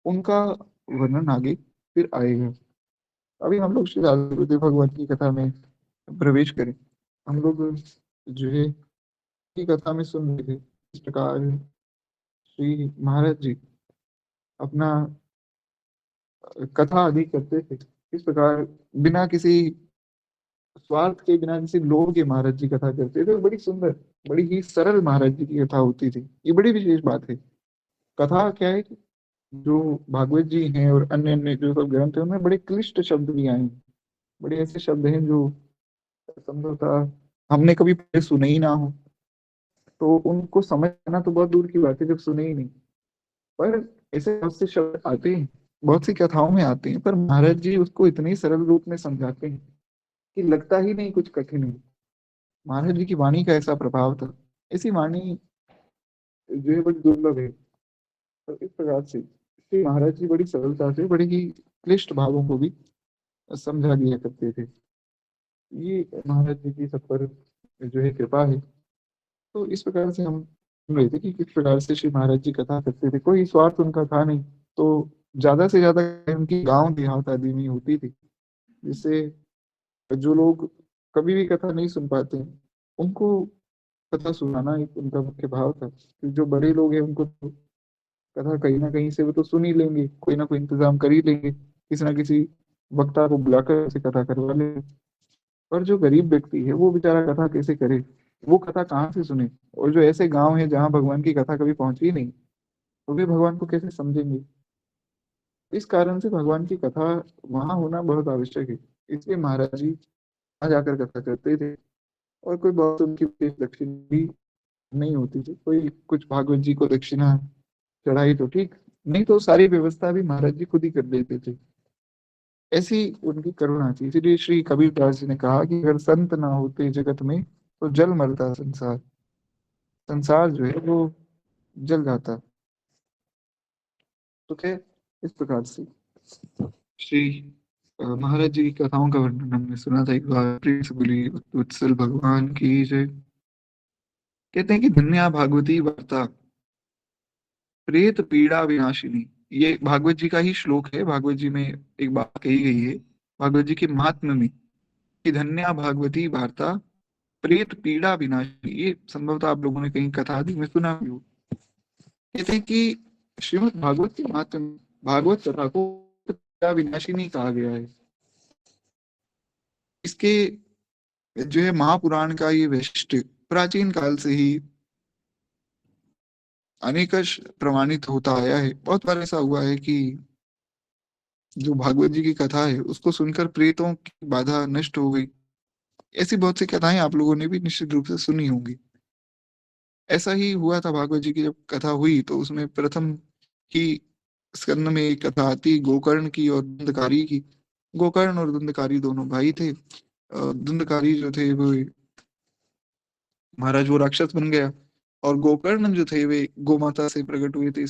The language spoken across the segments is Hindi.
उनका वर्णन आगे फिर आएगा। अभी हम लोग श्री राधा गुरुदेव भगवान की कथा में प्रवेश करें। हम लोग जो है की कथा में सुन रहे थे इस प्रकार श्री महाराज जी अपना कथा आदि करते थे। इस प्रकार बिना किसी स्वार्थ के, बिना किसी लोभ के महाराज जी कथा करते थे। बड़ी सुंदर, बड़ी ही सरल महाराज जी की कथा होती थी। ये बड़ी विशेष बात है। कथा क्या है कि जो भागवत जी हैं और अन्य अन्य जो सब ग्रंथ है उनमें बड़े क्लिष्ट शब्द भी आए हैं। बड़े ऐसे शब्द हैं जो संभवतः हमने कभी पहले सुने ही ना हो, तो उनको समझना तो बहुत दूर की बात है जब सुने ही नहीं। पर ऐसे बहुत से शब्द आते हैं, बहुत सी कथाओं में आते हैं, पर महाराज जी उसको इतने सरल रूप में समझाते हैं कि लगता ही नहीं कुछ कठिन है। महाराज जी की वाणी का ऐसा प्रभाव था। ऐसी वाणी जो है बड़ी दुर्लभ है। तो इस प्रकार से श्री महाराज जी बड़ी सरलता से बड़े ही क्लिष्ट भावों को भी समझा दिया करते थे। ये महाराज जी की सब पर जो है कृपा है। तो इस प्रकार से हम सुन रहे थे कि किस प्रकार से श्री महाराज जी कथा करते थे। कोई स्वार्थ उनका था नहीं। तो ज्यादा से ज्यादा उनकी गांव देहात आदि में होती थी, जिससे जो लोग कभी भी कथा नहीं सुन पाते उनको कथा सुनाना एक उनका मुख्य भाव था। क्योंकि जो बड़े लोग हैं उनको तो कथा कहीं ना कहीं से वो तो सुन ही लेंगे, कोई ना कोई इंतजाम कर ही लेंगे, किसी ना किसी वक्ता को बुलाकर उसे कथा करवा लेंगे। पर जो गरीब व्यक्ति है वो बेचारा कथा कैसे करे, वो कथा कहाँ से सुने। और जो ऐसे गांव है जहाँ भगवान की कथा कभी पहुंची ही नहीं, तो वे भगवान को कैसे समझेंगे। इस कारण से भगवान की कथा वहां होना बहुत आवश्यक है। इसलिए महाराज जी वहां जाकर कथा करते थे। और कोई बहुत उनकी विशेष दक्षिणा भी नहीं होती थी। कोई कुछ भागवत जी को दक्षिणा चढ़ाई तो ठीक, नहीं तो सारी व्यवस्था भी महाराज जी खुद ही कर देते थे। ऐसी उनकी करुणा थी। इसलिए श्री कबीरदास जी ने कहा कि अगर संत ना होते जगत में तो जल मरता संसार। संसार जो है वो जल जाता। तो क्या, इस प्रकार से श्री महाराज जी की कथाओं का वर्णन हमने सुना था। एक बार प्रिय से बोली वत्सल भगवान की जय। कहते हैं कि धन्या भागवती वार्ता प्रेत पीड़ा विनाशिनी। ये भागवत जी का ही श्लोक है। भागवत जी में एक बात कही गई है भागवत जी के महात्म्य में कि धन्या भागवती वार्ता प्रेत पीड़ा विनाशिनी। ये संभवतः आप लोगों ने कहीं कथा आदि में सुना भी हो। कहते हैं कि श्रीमद् भागवत के महात्म्य में भागवत कथा को पीड़ा विनाशिनी कहा गया है। इसके जो है महापुराण का ये वैशिष्ट प्राचीन काल से ही अनेकश प्रमाणित होता आया है। बहुत बार ऐसा हुआ है कि जो भागवत जी की कथा है उसको सुनकर प्रेतों की बाधा नष्ट हो गई। ऐसी बहुत सी कथाएं आप लोगों ने भी निश्चित रूप से सुनी होंगी। ऐसा ही हुआ था भागवत जी की जब कथा हुई तो उसमें प्रथम ही स्कंद में एक कथा आती गोकर्ण की और धुंधकारी की। गोकर्ण और धुंधकारी दोनों भाई थे। धुंधकारी जो थे वो महाराज वो राक्षस बन गया। और गोकर्ण जो थे वे गोमाता से प्रकट हुए थे।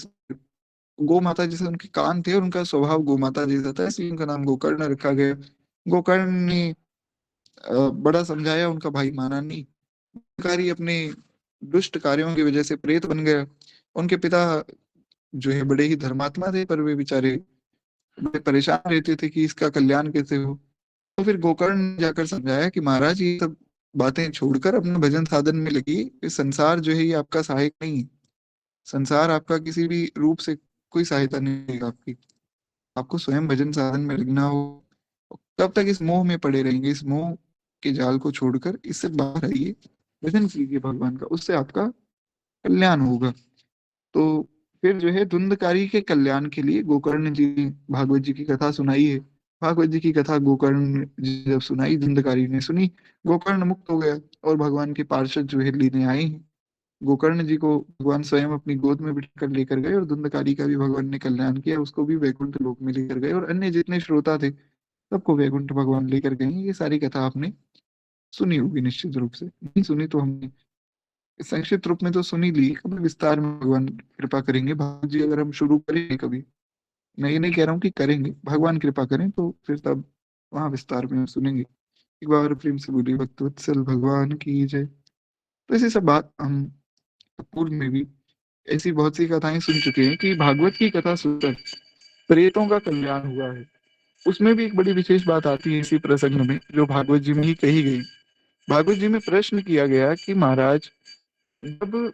गोमाता जैसे उनके कान थे और उनका स्वभाव गोमाता जैसा था, इसलिए उनका नाम गोकर्ण रखा गया। गोकर्ण ने बड़ा समझाया, उनका भाई माना नहीं। कारी अपने दुष्ट कार्यों की वजह से प्रेत बन गया। उनके पिता जो है बड़े ही धर्मात्मा थे, पर वे बेचारे बड़े परेशान रहते थे कि इसका कल्याण कैसे हो। तो फिर गोकर्ण ने जाकर समझाया कि महाराज ये सब बातें छोड़कर अपने भजन साधन में लगिए। ये संसार जो है ये आपका सहायक नहीं है। संसार आपका किसी भी रूप से कोई सहायता नहीं देगा आपकी। आपको स्वयं भजन साधन में लगना हो। तब तक इस मोह में पड़े रहेंगे, इस मोह के जाल को छोड़कर इससे बाहर आइए, भजन कीजिए भगवान का, उससे आपका कल्याण होगा। तो फिर जो है धुंधकारी के कल्याण के लिए गोकर्ण जी ने भागवत जी की कथा सुनाई है। भागवत जी की कथा गोकर्ण जी जब सुनाई, धुंधकारी ने सुनी, गोकर्ण मुक्त हो गया और भगवान के पार्षद जो है लेने आए हैं। गोकर्ण जी को भगवान स्वयं अपनी गोद में बिठाकर लेकर गए और धुंधकारी का भी भगवान ने कल्याण किया, उसको भी वैकुंठ लोक में लेकर गए। और अन्य जितने श्रोता थे सबको वैकुंठ भगवान लेकर गए। ये सारी कथा आपने सुनी होगी निश्चित रूप से। नहीं सुनी तो हमने संक्षिप्त रूप में तो सुनी ली, कभी विस्तार में भगवान कृपा करेंगे। भागवत जी अगर हम शुरू करेंगे कभी, मैं ये नहीं कह रहा हूँ कि करेंगे, भगवान कृपा करें तो फिर तब वहां विस्तार में हम सुनेंगे। एक बार प्रेम से बोलिए भक्तवत्सल भगवान की जय। तो ऐसी सब बात हम पूर्व में भी ऐसी बहुत सी कथाएं सुन चुके हैं कि भागवत की कथा सुनकर प्रेतों का कल्याण हुआ है। उसमें भी एक बड़ी विशेष बात आती है इसी प्रसंग में, जो भागवत जी में ही कही गई। भागवत जी में प्रश्न किया गया कि महाराज, जब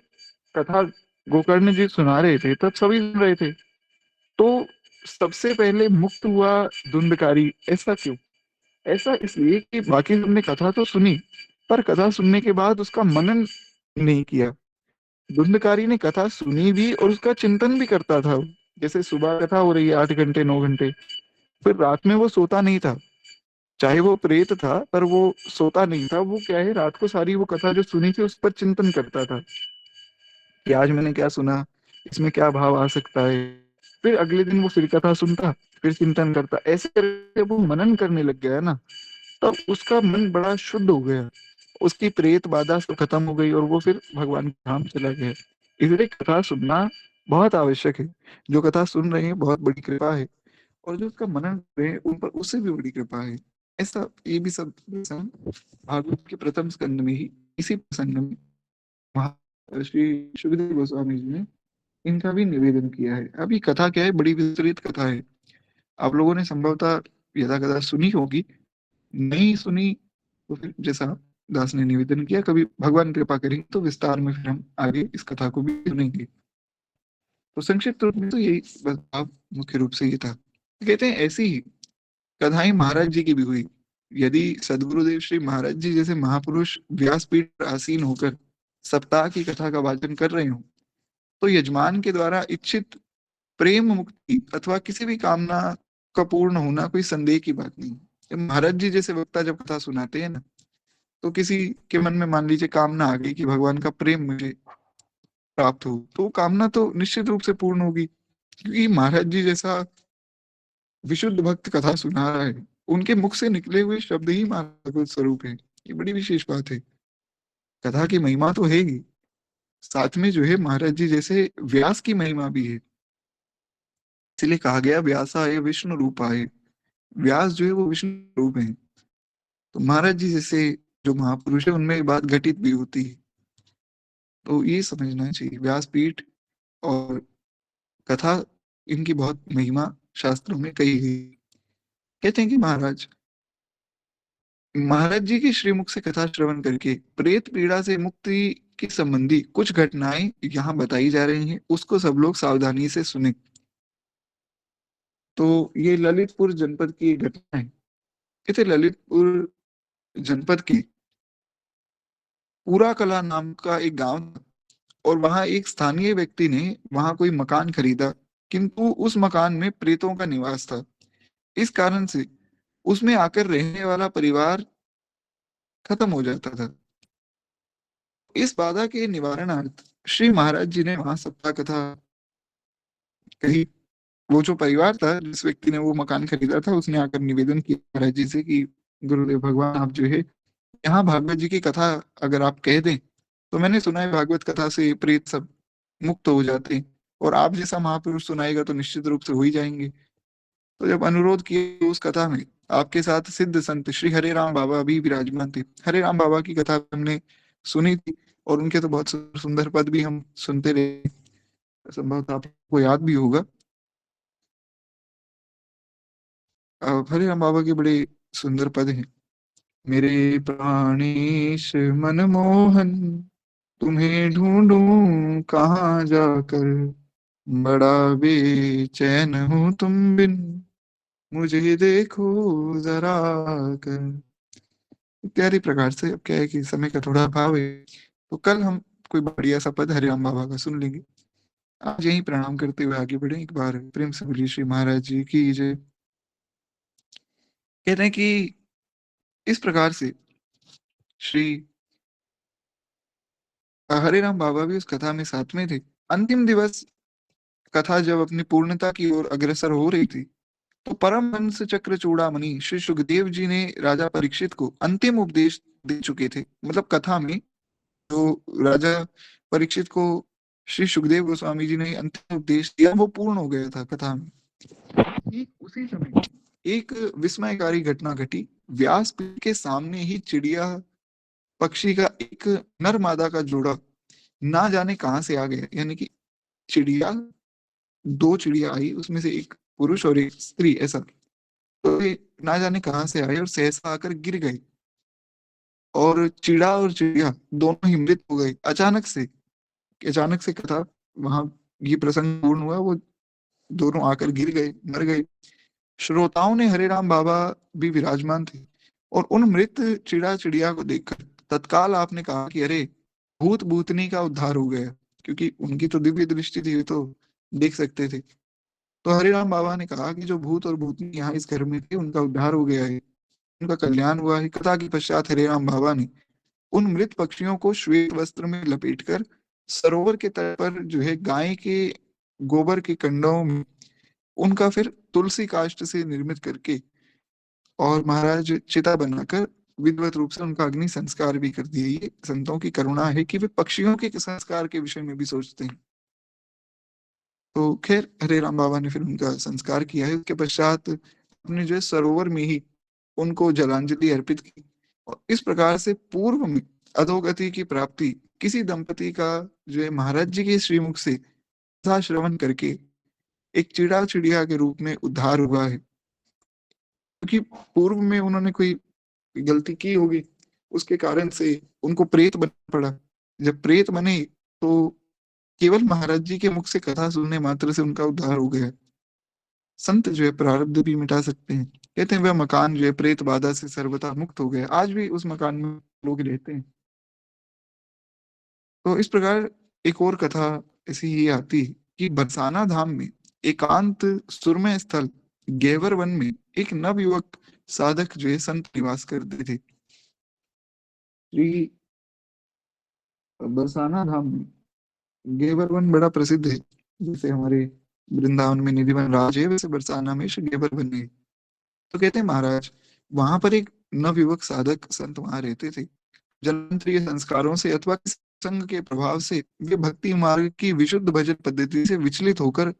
कथा गोकर्ण जी सुना रहे थे तब सभी सुन रहे थे, तो सबसे पहले मुक्त हुआ धुंधकारी, ऐसा क्यों? ऐसा इसलिए कि बाकी सबने कथा तो सुनी, पर कथा सुनने के बाद उसका मनन नहीं किया। धुंधकारी ने कथा सुनी भी और उसका चिंतन भी करता था। जैसे सुबह कथा हो रही है 8 घंटे 9 घंटे, फिर रात में वो सोता नहीं था। चाहे वो प्रेत था पर वो सोता नहीं था। वो क्या है, रात को सारी वो कथा जो सुनी थी उस पर चिंतन करता था कि आज मैंने क्या सुना, इसमें क्या भाव आ सकता है। फिर अगले दिन वो फिर कथा सुनता, फिर चिंतन करता। ऐसे करके वो मनन करने लग गया ना, तब उसका मन बड़ा शुद्ध हो गया। उसकी प्रेत बाधा सब खत्म हो गई और वो फिर भगवान के धाम चला गया। इसलिए कथा सुनना बहुत आवश्यक है। जो कथा सुन रहे हैं बहुत बड़ी कृपा है, और जो उसका मनन कर रहे हैं उन पर उससे भी बड़ी कृपा है। ऐसा ये भी सब प्रसंग भागवत के प्रथम स्कंद में ही, इसी प्रसंग में श्री सुखदेव गोस्वामी जी ने इनका भी निवेदन किया है। अभी कथा क्या है, बड़ी विस्तृत कथा है। आप लोगों ने संभवतः यथा कथा सुनी होगी, नहीं सुनी तो फिर जैसा दास ने निवेदन किया, कभी भगवान कृपा करेंगे तो विस्तार में फिर हम आगे इस कथा को भी सुनेंगे। तो संक्षिप्त रूप में तो यही बस भाव मुख्य रूप से ये था। कहते हैं ऐसी ही कथाएं महाराज जी की भी हुई। यदि सदगुरुदेव श्री महाराज जी जैसे महापुरुष व्यासपीठ पर आसीन होकर सप्ताह की कथा का वाचन कर रहे हो, तो यजमान के द्वारा इच्छित प्रेम मुक्ति अथवा किसी भी कामना का पूर्ण होना कोई संदेह की बात नहीं। जब महाराज जी जैसे वक्ता जब कथा सुनाते हैं ना, तो किसी के मन में मान लीजिए कामना आ गई कि भगवान का प्रेम मुझे प्राप्त हो, तो वो कामना तो निश्चित रूप से पूर्ण होगी, क्योंकि महाराज जी जैसा विशुद्ध भक्त कथा सुना रहा है, उनके मुख से निकले हुए शब्द ही महाभगवत स्वरूप है। ये बड़ी विशेष बात है। कथा की महिमा तो है ही, साथ में जो है महाराज जी जैसे व्यास की महिमा भी है। इसलिए कहा गया व्यासाय विष्णु रूपाय। व्यास जो है वो विष्णु रूप है। तो महाराज जी जैसे जो महापुरुष है उनमें ये बात घटित भी होती है। तो ये समझना चाहिए व्यासपीठ और कथा, इनकी बहुत महिमा शास्त्रों में कही गई। कहते हैं कि महाराज महाराज जी की श्रीमुख से कथा श्रवण करके प्रेत पीड़ा से मुक्ति की संबंधी कुछ घटनाएं यहाँ बताई जा रही हैं, उसको सब लोग सावधानी से सुने। तो ये ललितपुर जनपद की एक घटना है। कहते ललितपुर जनपद की पूरा कला नाम का एक गांव था, और वहां एक स्थानीय व्यक्ति ने वहां कोई मकान खरीदा, किंतु उस मकान में प्रेतों का निवास था। इस कारण से उसमें आकर रहने वाला परिवार खत्म हो जाता था। इस बाधा के निवारणार्थ श्री महाराज जी ने वहां सप्ताह कथा कही। वो जो परिवार था, जिस व्यक्ति ने वो मकान खरीदा था, उसने आकर निवेदन किया महाराज जी से कि गुरुदेव भगवान, आप जो है यहाँ भागवत जी की कथा अगर आप कह दें, तो मैंने सुना है भागवत कथा से प्रेत सब मुक्त हो जाते हैं, और आप जैसा महापुरुष सुनाएगा तो निश्चित रूप से हो ही जाएंगे। तो जब अनुरोध किया तो उस कथा में आपके साथ सिद्ध संत श्री हरे राम बाबा भी विराजमान थे। हरे राम बाबा की कथा हमने सुनी थी, और उनके तो बहुत सुंदर पद भी हम सुनते रहे, संभवतः आपको याद भी होगा। हरे राम बाबा के बड़े सुंदर पद हैं। मेरे प्राणेश मनमोहन, तुम्हें ढूंढूं कहाँ जाकर, बड़ा बेचैन हूँ तुम बिन, मुझे देखो जरा कर। इत्यादि प्रकार से। अब क्या है कि समय का थोड़ा अभाव है, तो कल हम कोई बढ़िया सा पद हरे राम बाबा का सुन लेंगे। आज यही प्रणाम करते हुए आगे बढ़े। एक बार प्रेम से बोलिए श्री महाराज जी की जय। कहते हैं कि इस प्रकार से श्री हरे राम बाबा भी उस कथा में साथ में थे। अंतिम दिवस कथा जब अपनी पूर्णता की ओर अग्रसर हो रही थी, तो परम हंस चक्र चूड़ामणि श्री सुखदेव जी ने राजा परीक्षित को अंतिम उपदेश दे चुके थे। मतलब कथा में जो राजा परीक्षित को श्री सुखदेव गोस्वामी जी ने अंतिम उपदेश दिया, वो पूर्ण हो गया था कथा में। ठीक उसी समय एक विस्मयकारी घटना घटी। व्यासपीठ के सामने ही चिड़िया पक्षी का एक नर मादा का जोड़ा ना जाने कहां से आ गया। यानी कि चिड़िया, दो चिड़िया आई, उसमें से एक पुरुष और एक स्त्री, ऐसा। तो ये ना जाने कहाँ से आए और सहसा आकर गिर गए, और चिड़ा और चिड़िया दोनों ही मृत हो गए अचानक से। अचानक से कथा वहां ये प्रसंग पूर्ण हुआ, वो दोनों आकर गिर गए, मर गए। श्रोताओं ने, हरे राम बाबा भी विराजमान थे, और उन मृत चिड़ा चिड़िया को देखकर तत्काल आपने कहा कि अरे, भूत भूतनी का उद्धार हो गया। क्योंकि उनकी तो दिव्य दृष्टि थी, वे तो देख सकते थे। तो हरे राम बाबा ने कहा कि जो भूत और भूतनी यहाँ इस घर में थे, उनका उद्धार हो गया है, उनका कल्याण हुआ है। कथा के पश्चात हरे राम बाबा ने उन मृत पक्षियों को श्वेत वस्त्र में लपेटकर सरोवर के तट पर जो है गाय के गोबर के कंडों में उनका फिर तुलसी काष्ठ से निर्मित करके और महाराज चिता बनाकर विधिवत रूप से उनका अग्नि संस्कार भी कर दिया। ये संतों की करुणा है कि वे पक्षियों के संस्कार के विषय में भी सोचते हैं। तो खैर हरे राम बाबा ने फिर उनका संस्कार किया है। उसके पश्चात अपने जो है सरोवर में ही उनको जलांजलि अर्पित की। और इस प्रकार से पूर्व में अधोगति की प्राप्ति किसी दंपति का जो है महाराज जी के श्रीमुख से कथा श्रवण करके एक चिड़ा चिड़िया के रूप में उद्धार हुआ है। क्योंकि पूर्व में उन्होंने कोई गलती की होगी, उसके कारण से उनको प्रेत बनना पड़ा। जब प्रेत बने तो केवल महाराज जी के मुख से कथा सुनने मात्र से उनका उद्धार हो गया। संत जो है प्रारब्ध भी मिटा सकते हैं। कहते हैं वह मकान जो है प्रेत बाधा से सर्वथा मुक्त हो गया। आज भी उस मकान में लोग रहते हैं। तो इस प्रकार एक और कथा ऐसी ही आती है कि बरसाना धाम में एकांत सुरम्य स्थल गेवर वन में एक नवयुवक साधक जो है संत निवास करते थे। श्री बरसाना धाम में गेवर वन बड़ा प्रसिद्ध है। जैसे हमारे वृंदावन में निधिवन राज है, वैसे बरसाना में श्री गेवर वन है। तो कहते हैं महाराज, वहां पर एक नवयुवक साधक संत वहां रहते थे। जन्मंत्रीय संस्कारों से अथवा किसी संग के प्रभाव से वे भक्ति मार्ग की विशुद्ध भजन पद्धति से विचलित होकर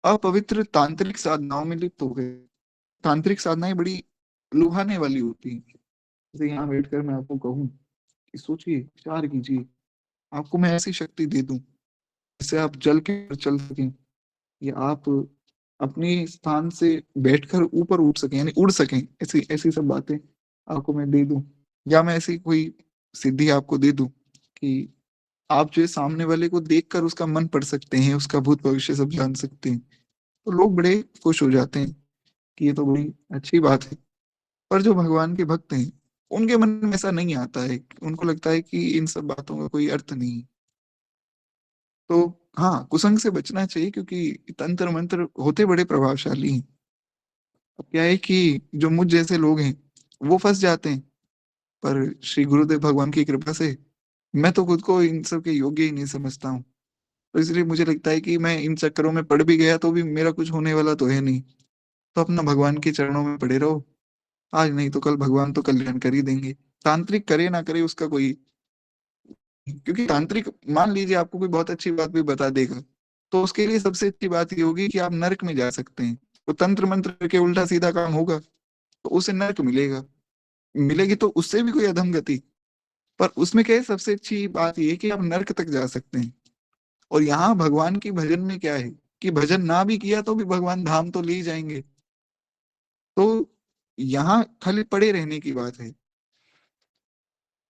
अपवित्र तांत्रिक साधनाओं में लिप्त हो गए। तांत्रिक साधनाएं बड़ी लुभाने वाली होती हैं। जैसे यहाँ बैठकर मैं आपको कहूँ कि सोचिए, विचार कीजिए, आपको मैं ऐसी शक्ति दे दूं जिससे आप जल के ऊपर चल सकें, या आप अपने स्थान से बैठकर ऊपर उठ सकें, यानी उड़ सकें, ऐसी ऐसी सब बातें आपको मैं दे दूं। या मैं ऐसी कोई सिद्धि आपको दे दूं कि आप जो है सामने वाले को देखकर उसका मन पढ़ सकते हैं, उसका भूत भविष्य सब जान सकते हैं। तो लोग बड़े खुश हो जाते हैं कि ये तो बड़ी अच्छी बात है। पर जो भगवान के भक्त हैं, उनके मन में ऐसा नहीं आता है। उनको लगता है कि इन सब बातों का कोई अर्थ नहीं है। तो हाँ, कुसंग से बचना चाहिए, क्योंकि तंत्र मंत्र होते बड़े प्रभावशाली हैं। अब क्या है कि जो मुझ जैसे लोग हैं वो फंस जाते हैं। पर श्री गुरुदेव भगवान की कृपा से मैं तो खुद को इन सब के योग्य ही नहीं समझता हूँ। तो इसलिए मुझे लगता है कि मैं इन चक्करों में पड़ भी गया तो भी मेरा कुछ होने वाला तो है नहीं। तो अपना भगवान के चरणों में पड़े रहो। आज नहीं तो कल भगवान तो कल्याण कर ही देंगे। तांत्रिक करे ना करे उसका कोई, क्योंकि तांत्रिक मान लीजिए आपको कोई बहुत अच्छी बात भी बता देगा, तो उसके लिए सबसे अच्छी बात ये होगी कि आप नरक में जा सकते हैं। तो तंत्र मंत्र करके उल्टा सीधा काम होगा तो उसे नरक मिलेगा, मिलेगी तो उससे भी कोई अधम गति। पर उसमें क्या है, सबसे अच्छी बात ये है कि आप नरक तक जा सकते हैं। और यहाँ भगवान की भजन में क्या है कि भजन ना भी किया तो भी भगवान धाम तो ले ही जाएंगे। तो यहाँ खाली पड़े रहने की बात है।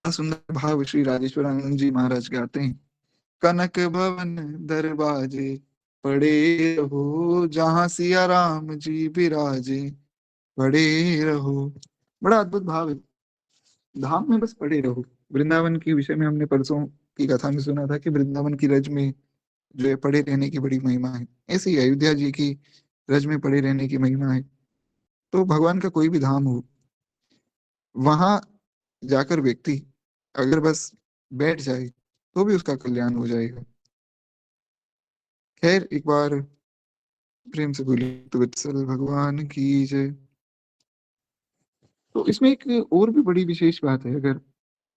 सुंदर भाव श्री राजेश्वरानंद जी महाराज गाते हैं। कनक भवन दरवाजे पड़े रहो, जहां सिया राम जी विराजे पड़े रहो। बड़ा अद्भुत भाव है। धाम में बस पड़े रहो। वृंदावन के विषय में हमने परसों की कथा में सुना था कि वृंदावन की रज में जो है पड़े रहने की बड़ी महिमा है। ऐसे ही अयोध्या जी की रज में पड़े रहने की महिमा है। तो भगवान का कोई भी धाम हो, वहां जाकर व्यक्ति अगर बस बैठ जाए तो भी उसका कल्याण हो जाएगा। खैर, एक बार प्रेम से बोलिए तो वत्सल भगवान की जय। तो इसमें एक और भी बड़ी विशेष बात है, अगर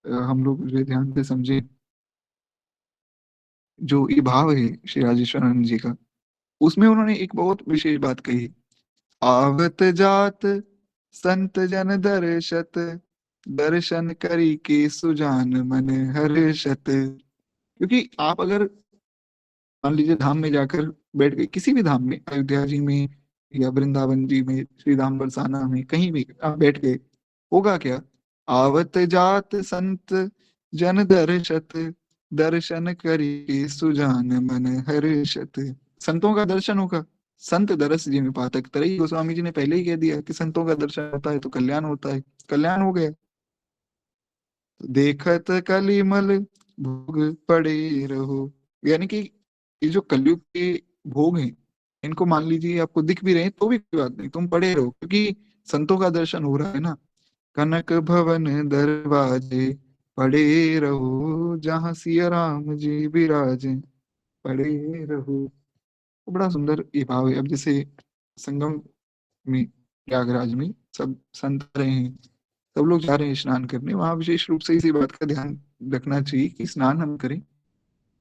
हम लोग जो है ध्यान से समझे, जो ये भाव है श्री राजेश्वरानंद जी का, उसमें उन्होंने एक बहुत विशेष बात कही। आवत जात संत जन दर्शत, दर्शन करी के सुजान मन हर्षत। क्योंकि आप अगर मान लीजिए धाम में जाकर बैठ गए, किसी भी धाम में, अयोध्या जी में या वृंदावन जी में, श्री धाम बरसाना में, कहीं भी आप बैठ गए, होगा क्या? आवत जात संत जन दर्शत, दर्शन करी सुजान मन हर्षत। संतों का दर्शन होगा। संत दरस जिन पातक तरई, गोस्वामी जी ने पहले ही कह दिया कि संतों का दर्शन होता है तो कल्याण होता है। कल्याण हो गया। देखत कलिमल भोग पड़े रहो, यानी कि ये जो कलयुग के भोग हैं, इनको मान लीजिए आपको दिख भी रहे हैं तो भी कोई बात नहीं, तुम पड़े रहो, क्योंकि संतों का दर्शन हो रहा है ना। कनक भवन दरवाजे, पड़े रहो जहाँ सिया राम जी विराजे, पड़े रहो। तो बड़ा सुंदर ये भाव है। अब जैसे संगम में, प्रयागराज में सब संत आ रहे हैं, सब लोग जा रहे हैं स्नान करने, वहां विशेष रूप से इसी बात का ध्यान रखना चाहिए कि स्नान हम करें,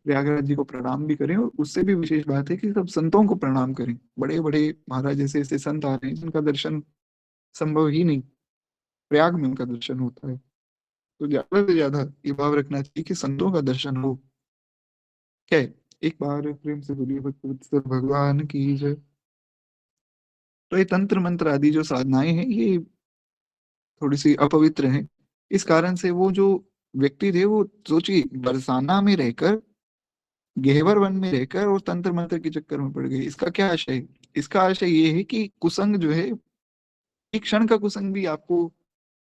प्रयागराज जी को प्रणाम भी करें, और उससे भी विशेष बात है कि सब संतों को प्रणाम करें। बड़े बड़े महाराज जैसे ऐसे संत आ रहे हैं जिनका दर्शन संभव ही नहीं, प्रयाग में उनका दर्शन होता है। तो ज्यादा से ज्यादा ये भाव रखना चाहिए कि संतों का दर्शन हो। क्या है? एक बार प्रेम से बोलिए भक्त भगवान की जय। तो ये तंत्र मंत्र आदि जो साधनाएं हैं, ये थोड़ी सी अपवित्र हैं। इस कारण से वो जो व्यक्ति थे, वो सोचिए बरसाना में रहकर, गेहवर वन में रहकर, और तंत्र मंत्र के चक्कर में पड़ गए। इसका क्या आशय है? इसका आशय ये है कि कुसंग जो है, एक क्षण का कुसंग भी आपको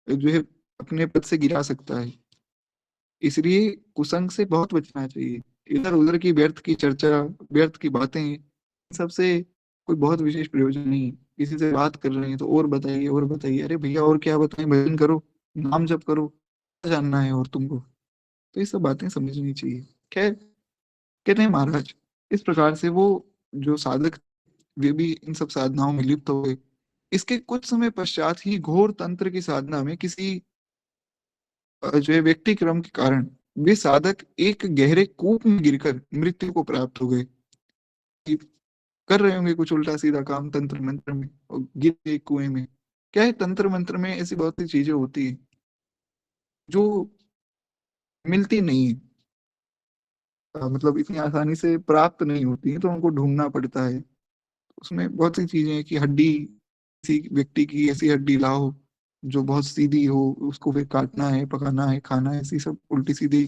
जो है अपने पद से गिरा सकता है। इसलिए कुसंग से बहुत बचना चाहिए। इधर उधर की व्यर्थ की चर्चा, व्यर्थ की बातें, इन सबसे कोई बहुत विशेष प्रयोजन नहीं। किसी से बात कर रहे हैं तो और बताइए और बताइए, अरे भैया और क्या बताएं, भजन करो, नाम जप करो, क्या जानना है और तुमको। तो ये सब बातें समझनी चाहिए। खैर, कहते हैं महाराज, इस प्रकार से वो जो साधक, वे भी इन सब साधनाओं में लिप्त हो गए। इसके कुछ समय पश्चात ही घोर तंत्र की साधना में किसी जो है व्यक्ति क्रम के कारण वे साधक एक गहरे कूप में गिरकर मृत्यु को प्राप्त हो गए। कि कर रहे होंगे कुछ उल्टा सीधा काम तंत्र मंत्र में, और गिर गए कुएं में। क्या है, तंत्र मंत्र में ऐसी बहुत सी चीजें होती है जो मिलती नहीं है, मतलब इतनी आसानी से प्राप्त नहीं होती है, तो उनको ढूंढना पड़ता है। उसमें बहुत सी चीजें हैं कि हड्डी, किसी व्यक्ति की ऐसी हड्डी लाओ जो बहुत सीधी हो, उसको फिर काटना है, पकाना है, खाना है, ऐसी सब उल्टी सीधी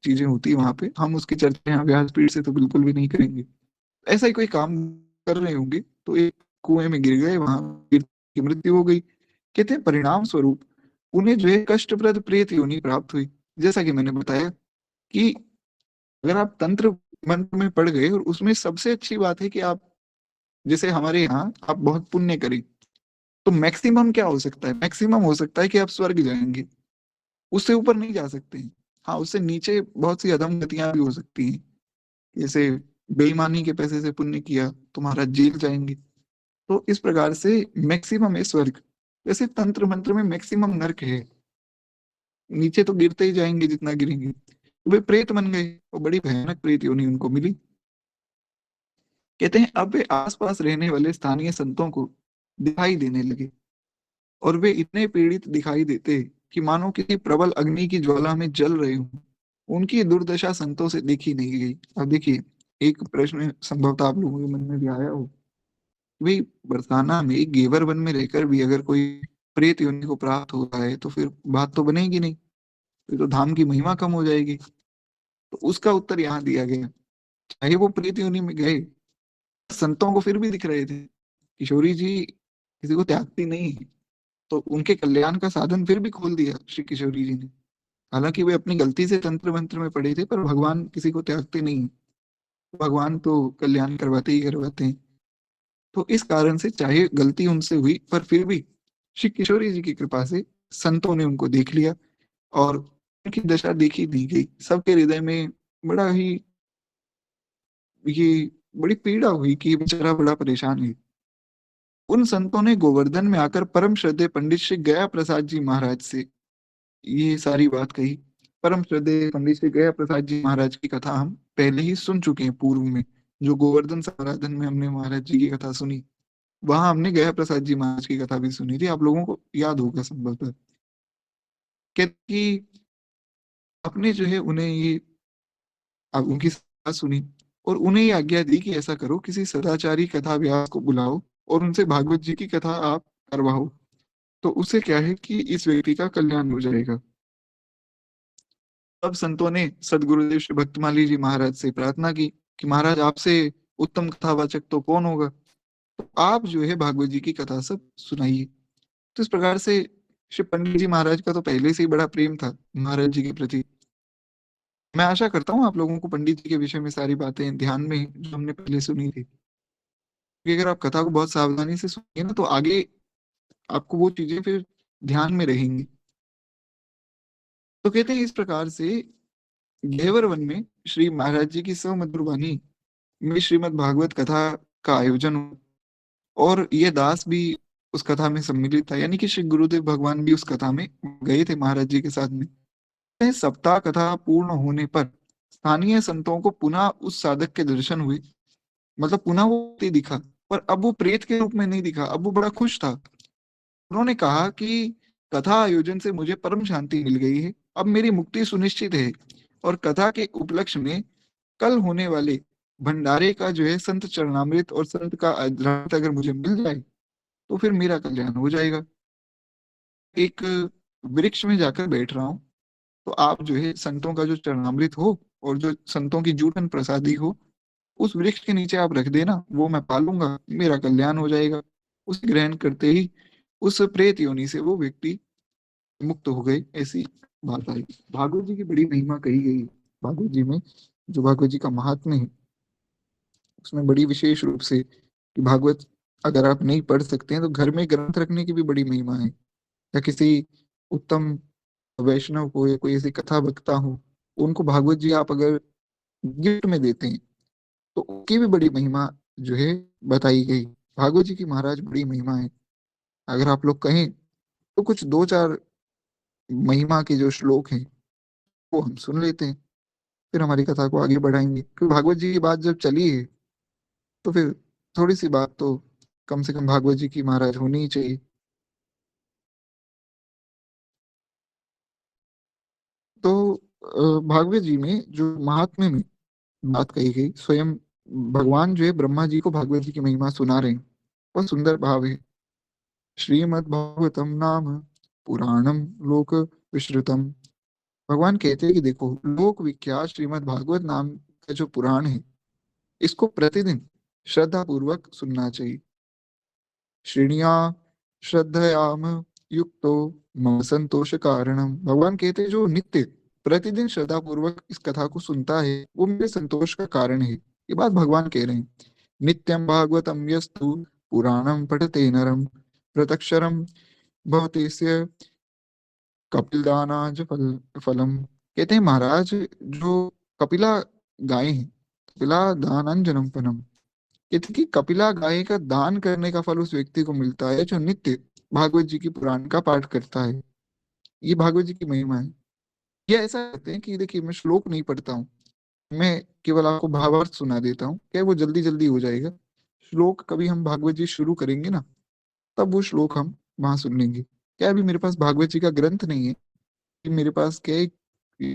चीजें होती है वहां पे। हम उसकी चर्चा यहाँ व्यासपीठ से तो बिल्कुल भी नहीं करेंगे। ऐसा ही कोई काम कर रहे होंगे तो एक कुएं में गिर गए, वहां गिर की मृत्यु हो गई। कहते हैं परिणाम स्वरूप उन्हें जो है कष्टप्रद प्रेत योनि प्राप्त हुई। जैसा कि मैंने बताया कि अगर आप तंत्र मंत्र में पड़ गए, और उसमें सबसे अच्छी बात है कि आप, जैसे हमारे यहाँ आप बहुत पुण्य करें, तो मैक्सिमम क्या हो सकता है? मैक्सिमम हो सकता है कि आप स्वर्ग जाएंगे, उससे ऊपर नहीं जा सकते हैं। हाँ, उससे नीचे बहुत सी अधम गतियां भी हो सकती हैं। जैसे बेईमानी के पैसे से पुण्य किया, तुम्हारा जेल जाएंगे। तो इस प्रकार से मैक्सिमम है स्वर्ग, वैसे तंत्र मंत्र में मैक्सिमम नरक है। नीचे तो गिरते ही जाएंगे जितना गिरेंगे। तो वे प्रेत बन गए, और बड़ी भयानक प्रेत योनि उनको मिली। कहते हैं अब वे आसपास रहने वाले स्थानीय संतों को दिखाई देने लगे, और वे इतने पीड़ित दिखाई देते कि मानो किसी प्रबल अग्नि की ज्वाला में जल रहे हों। उनकी दुर्दशा संतों से देखी नहीं गई। अब देखिए, एक प्रश्न संभवतः आप लोगों के मन में भी आया हो, भाई बरसाना में गेवर वन में रहकर भी अगर कोई प्रेत योनि को प्राप्त होता है तो फिर बात तो बनेगी नहीं, फिर तो धाम की महिमा कम हो जाएगी। तो उसका उत्तर यहाँ दिया गया। चाहे वो प्रेत योनि में गए, संतों को फिर भी दिख रहे थे। किशोरी जी किसी को त्यागती नहीं है, तो उनके कल्याण का साधन फिर भी खोल दिया श्री किशोरी जी ने। हालांकि वे अपनी गलती से तंत्र मंत्र में पड़े थे, पर भगवान किसी को त्यागते नहीं हैं। भगवान तो कल्याण करवाते ही करवाते हैं। तो इस कारण से चाहे गलती उनसे हुई, पर फिर भी श्री किशोरी जी की कृपा से संतों ने उनको देख लिया, और उनकी दशा देखी दी गई। सबके हृदय में बड़ा ही ये बड़ी पीड़ा हुई कि ये बेचारा बड़ा परेशान है। उन संतों ने गोवर्धन में आकर परम श्रद्धेय पंडित श्री गया प्रसाद जी महाराज से ये सारी बात कही। परम श्रद्धेय पंडित श्री गया प्रसाद जी महाराज की कथा हम पहले ही सुन चुके हैं पूर्व में। जो गोवर्धन समाराधन में हमने महाराज जी की कथा सुनी, वहां हमने गया प्रसाद जी महाराज की कथा भी सुनी थी, आप लोगों को याद होगा संभवतः। कि आपने जो है उन्हें ये, अब उनकी बात सुनी, और उन्हें ये आज्ञा दी कि ऐसा करो, किसी सदाचारी कथा व्यास को बुलाओ, और उनसे भागवत जी की कथा आप करवाओ, तो उससे क्या है कि इस व्यक्ति का कल्याण हो जाएगा। तब संतों ने सदगुरुदेव श्री भक्तमाली जी महाराज से प्रार्थना की कि महाराज, आपसे उत्तम कथावाचक तो कौन होगा, तो आप जो है भागवत जी की कथा सब सुनाइए। तो इस प्रकार से श्री पंडित जी महाराज का तो पहले से ही बड़ा प्रेम था महाराज जी के प्रति। मैं आशा करता हूँ आप लोगों को पंडित जी के विषय में सारी बातें ध्यान में हैं, जो हमने पहले सुनी थी। क्योंकि अगर आप कथा को बहुत सावधानी से सुनिए ना, तो आगे आपको वो चीजें फिर ध्यान में रहेंगी। तो कहते हैं इस प्रकार से घेवर वन में श्री महाराज जी की सौमधुर वाणी में श्रीमद् भागवत कथा का आयोजन हुआ, और ये दास भी उस कथा में सम्मिलित था, यानी कि श्री गुरुदेव भगवान भी उस कथा में गए थे महाराज जी के साथ में। सप्ताह कथा पूर्ण होने पर स्थानीय संतों को पुनः उस साधक के दर्शन हुए, मतलब पुनः वो व्यक्ति दिखा, पर अब वो प्रेत के रूप में नहीं दिखा, अब वो बड़ा खुश था। उन्होंने कहा कि कथा आयोजन से मुझे परम शांति मिल गई है, अब मेरी मुक्ति सुनिश्चित है, और कथा के उपलक्ष्य में कल होने वाले भंडारे का जो है संत चरणामृत और संत का अध्रांत अगर मुझे मिल जाए तो फिर मेरा कल्याण हो जाएगा। एक वृक्ष में जाकर बैठ रहा हूँ, तो आप जो है संतों का जो चरणामृत हो और जो संतों की जूठन प्रसादी हो, उस वृक्ष के नीचे आप रख देना, वो मैं पालूंगा, मेरा कल्याण हो जाएगा। उसे ग्रहण करते ही उस प्रेत योनि से वो व्यक्ति मुक्त हो गए, ऐसी बात आई। भागवत जी की बड़ी महिमा कही गई। भागवत जी में जो भागवत जी का महात्म्य है, उसमें बड़ी विशेष रूप से कि भागवत अगर आप नहीं पढ़ सकते हैं तो घर में ग्रंथ रखने की भी बड़ी महिमा है। या किसी उत्तम वैष्णव को या कोई ऐसी कथा वक्ता हो, उनको भागवत जी आप अगर गिफ्ट में देते हैं तो उनकी भी बड़ी महिमा जो है बताई गई। भागवत जी की महाराज बड़ी महिमा है। अगर आप लोग कहें तो कुछ दो चार महिमा के जो श्लोक हैं वो हम सुन लेते हैं, फिर हमारी कथा को आगे बढ़ाएंगे। क्योंकि भागवत जी की बात जब चली है तो फिर थोड़ी सी बात तो कम से कम भागवत जी की महाराज होनी ही चाहिए। तो भागवत जी में जो महात्म्य में बात कही गई, स्वयं भगवान जो है ब्रह्मा जी को भागवत जी की महिमा सुना रहे हैं। बहुत सुंदर भाव है। श्रीमद् भागवतम नाम पुराणम लोक विश्रुतम। भगवान कहते हैं कि देखो, लोक विख्यात श्रीमद् भागवत नाम का जो पुराण है, इसको प्रतिदिन श्रद्धा पूर्वक सुनना चाहिए। श्रेणिया श्रद्धयाम युक्तो मम संतोष कारणम। भगवान कहते हैं जो नित्य प्रतिदिन श्रद्धा पूर्वक इस कथा को सुनता है वो मेरे संतोष का कारण है। ये बात भगवान कह रहे हैं। नित्यम भागवतम यस्तु पुराणम पठते नरम प्रतक्षरम भवते से कपिलदानाज फलम। कहते हैं महाराज, जो कपिला गाय है, कपिला दानांजनम फलम, कहते हैं कि कपिला गाय का दान करने का फल उस व्यक्ति को मिलता है जो नित्य भागवत जी की पुराण का पाठ करता है। ये भागवत जी की महिमा है। ये ऐसा कहते हैं कि देखिए, मैं श्लोक नहीं पढ़ता हूँ, मैं केवल आपको भावार्थ सुना देता हूँ, क्या वो जल्दी जल्दी हो जाएगा। श्लोक कभी हम भागवत जी शुरू करेंगे ना, तब वो श्लोक हम वहां सुन लेंगे। क्या अभी मेरे पास भागवत जी का ग्रंथ नहीं है, कि मेरे पास क्या है,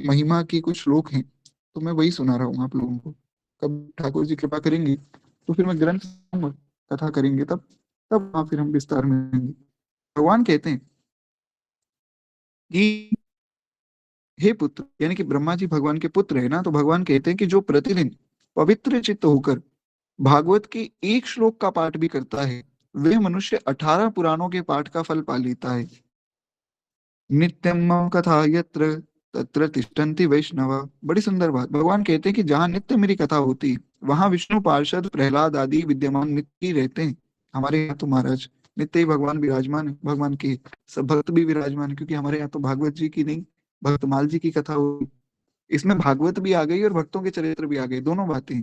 महिमा के कुछ श्लोक हैं, तो मैं वही सुना रहा हूँ आप लोगों को। कब ठाकुर जी कृपा करेंगे तो फिर मैं ग्रंथ सुनाऊंगा, कथा करेंगे तब, तब वहां फिर हम विस्तार में आएंगे। भगवान कहते हैं कि हे पुत्र, यानी कि ब्रह्मा जी भगवान के पुत्र है ना, तो भगवान कहते हैं कि जो प्रतिदिन पवित्र चित्त होकर भागवत के एक श्लोक का पाठ भी करता है, वह मनुष्य 18 पुराणों के पाठ का फल पा लेता है। नित्यम मम कथा यत्र तत्र तिष्ठन्ति वैष्णव। बड़ी सुंदर बात। भगवान कहते हैं कि जहाँ नित्य मेरी कथा होती है, वहां विष्णु पार्षद प्रहलाद आदि विद्यमान नित्य ही रहते हैं। हमारे यहाँ तो महाराज नित्य ही भगवान विराजमान है, भगवान के सब भक्त भी विराजमान है, क्योंकि हमारे यहाँ तो भागवत जी की नहीं, भक्तमाल जी की कथा हुई। इसमें भागवत भी आ गई और भक्तों के चरित्र भी आ गए, दोनों बातें।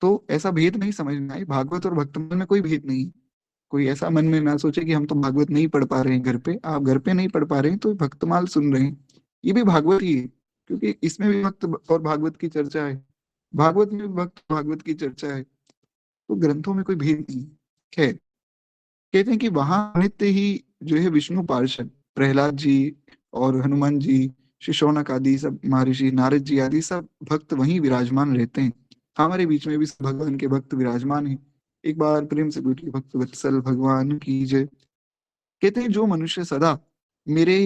तो ऐसा भेद नहीं समझना है, भागवत और भक्तमाल में कोई भेद नहीं। कोई ऐसा मन में ना सोचे कि हम तो भागवत नहीं पढ़ पा रहे हैं घर पे। आप घर पे नहीं पढ़ पा रहे हैं तो भक्तमाल सुन रहे हैं, ये भी भागवत ही है, क्योंकि इसमें भी भक्त और भागवत की चर्चा है, भागवत में भी भक्त भागवत की चर्चा है। तो ग्रंथों में कोई भेद नहीं है। खैर, कहते हैं कि वहां नित्य ही जो है विष्णु पार्षद प्रहलाद जी और हनुमान जी, श्री शौनक आदि सब महर्षि, नारद जी आदि सब भक्त वहीं विराजमान रहते हैं। हमारे बीच में भी सब भगवान के भक्त विराजमान हैं। एक बार प्रेम से बोलिए भक्त वत्सल भगवान की जय। कहते हैं जो मनुष्य सदा मेरे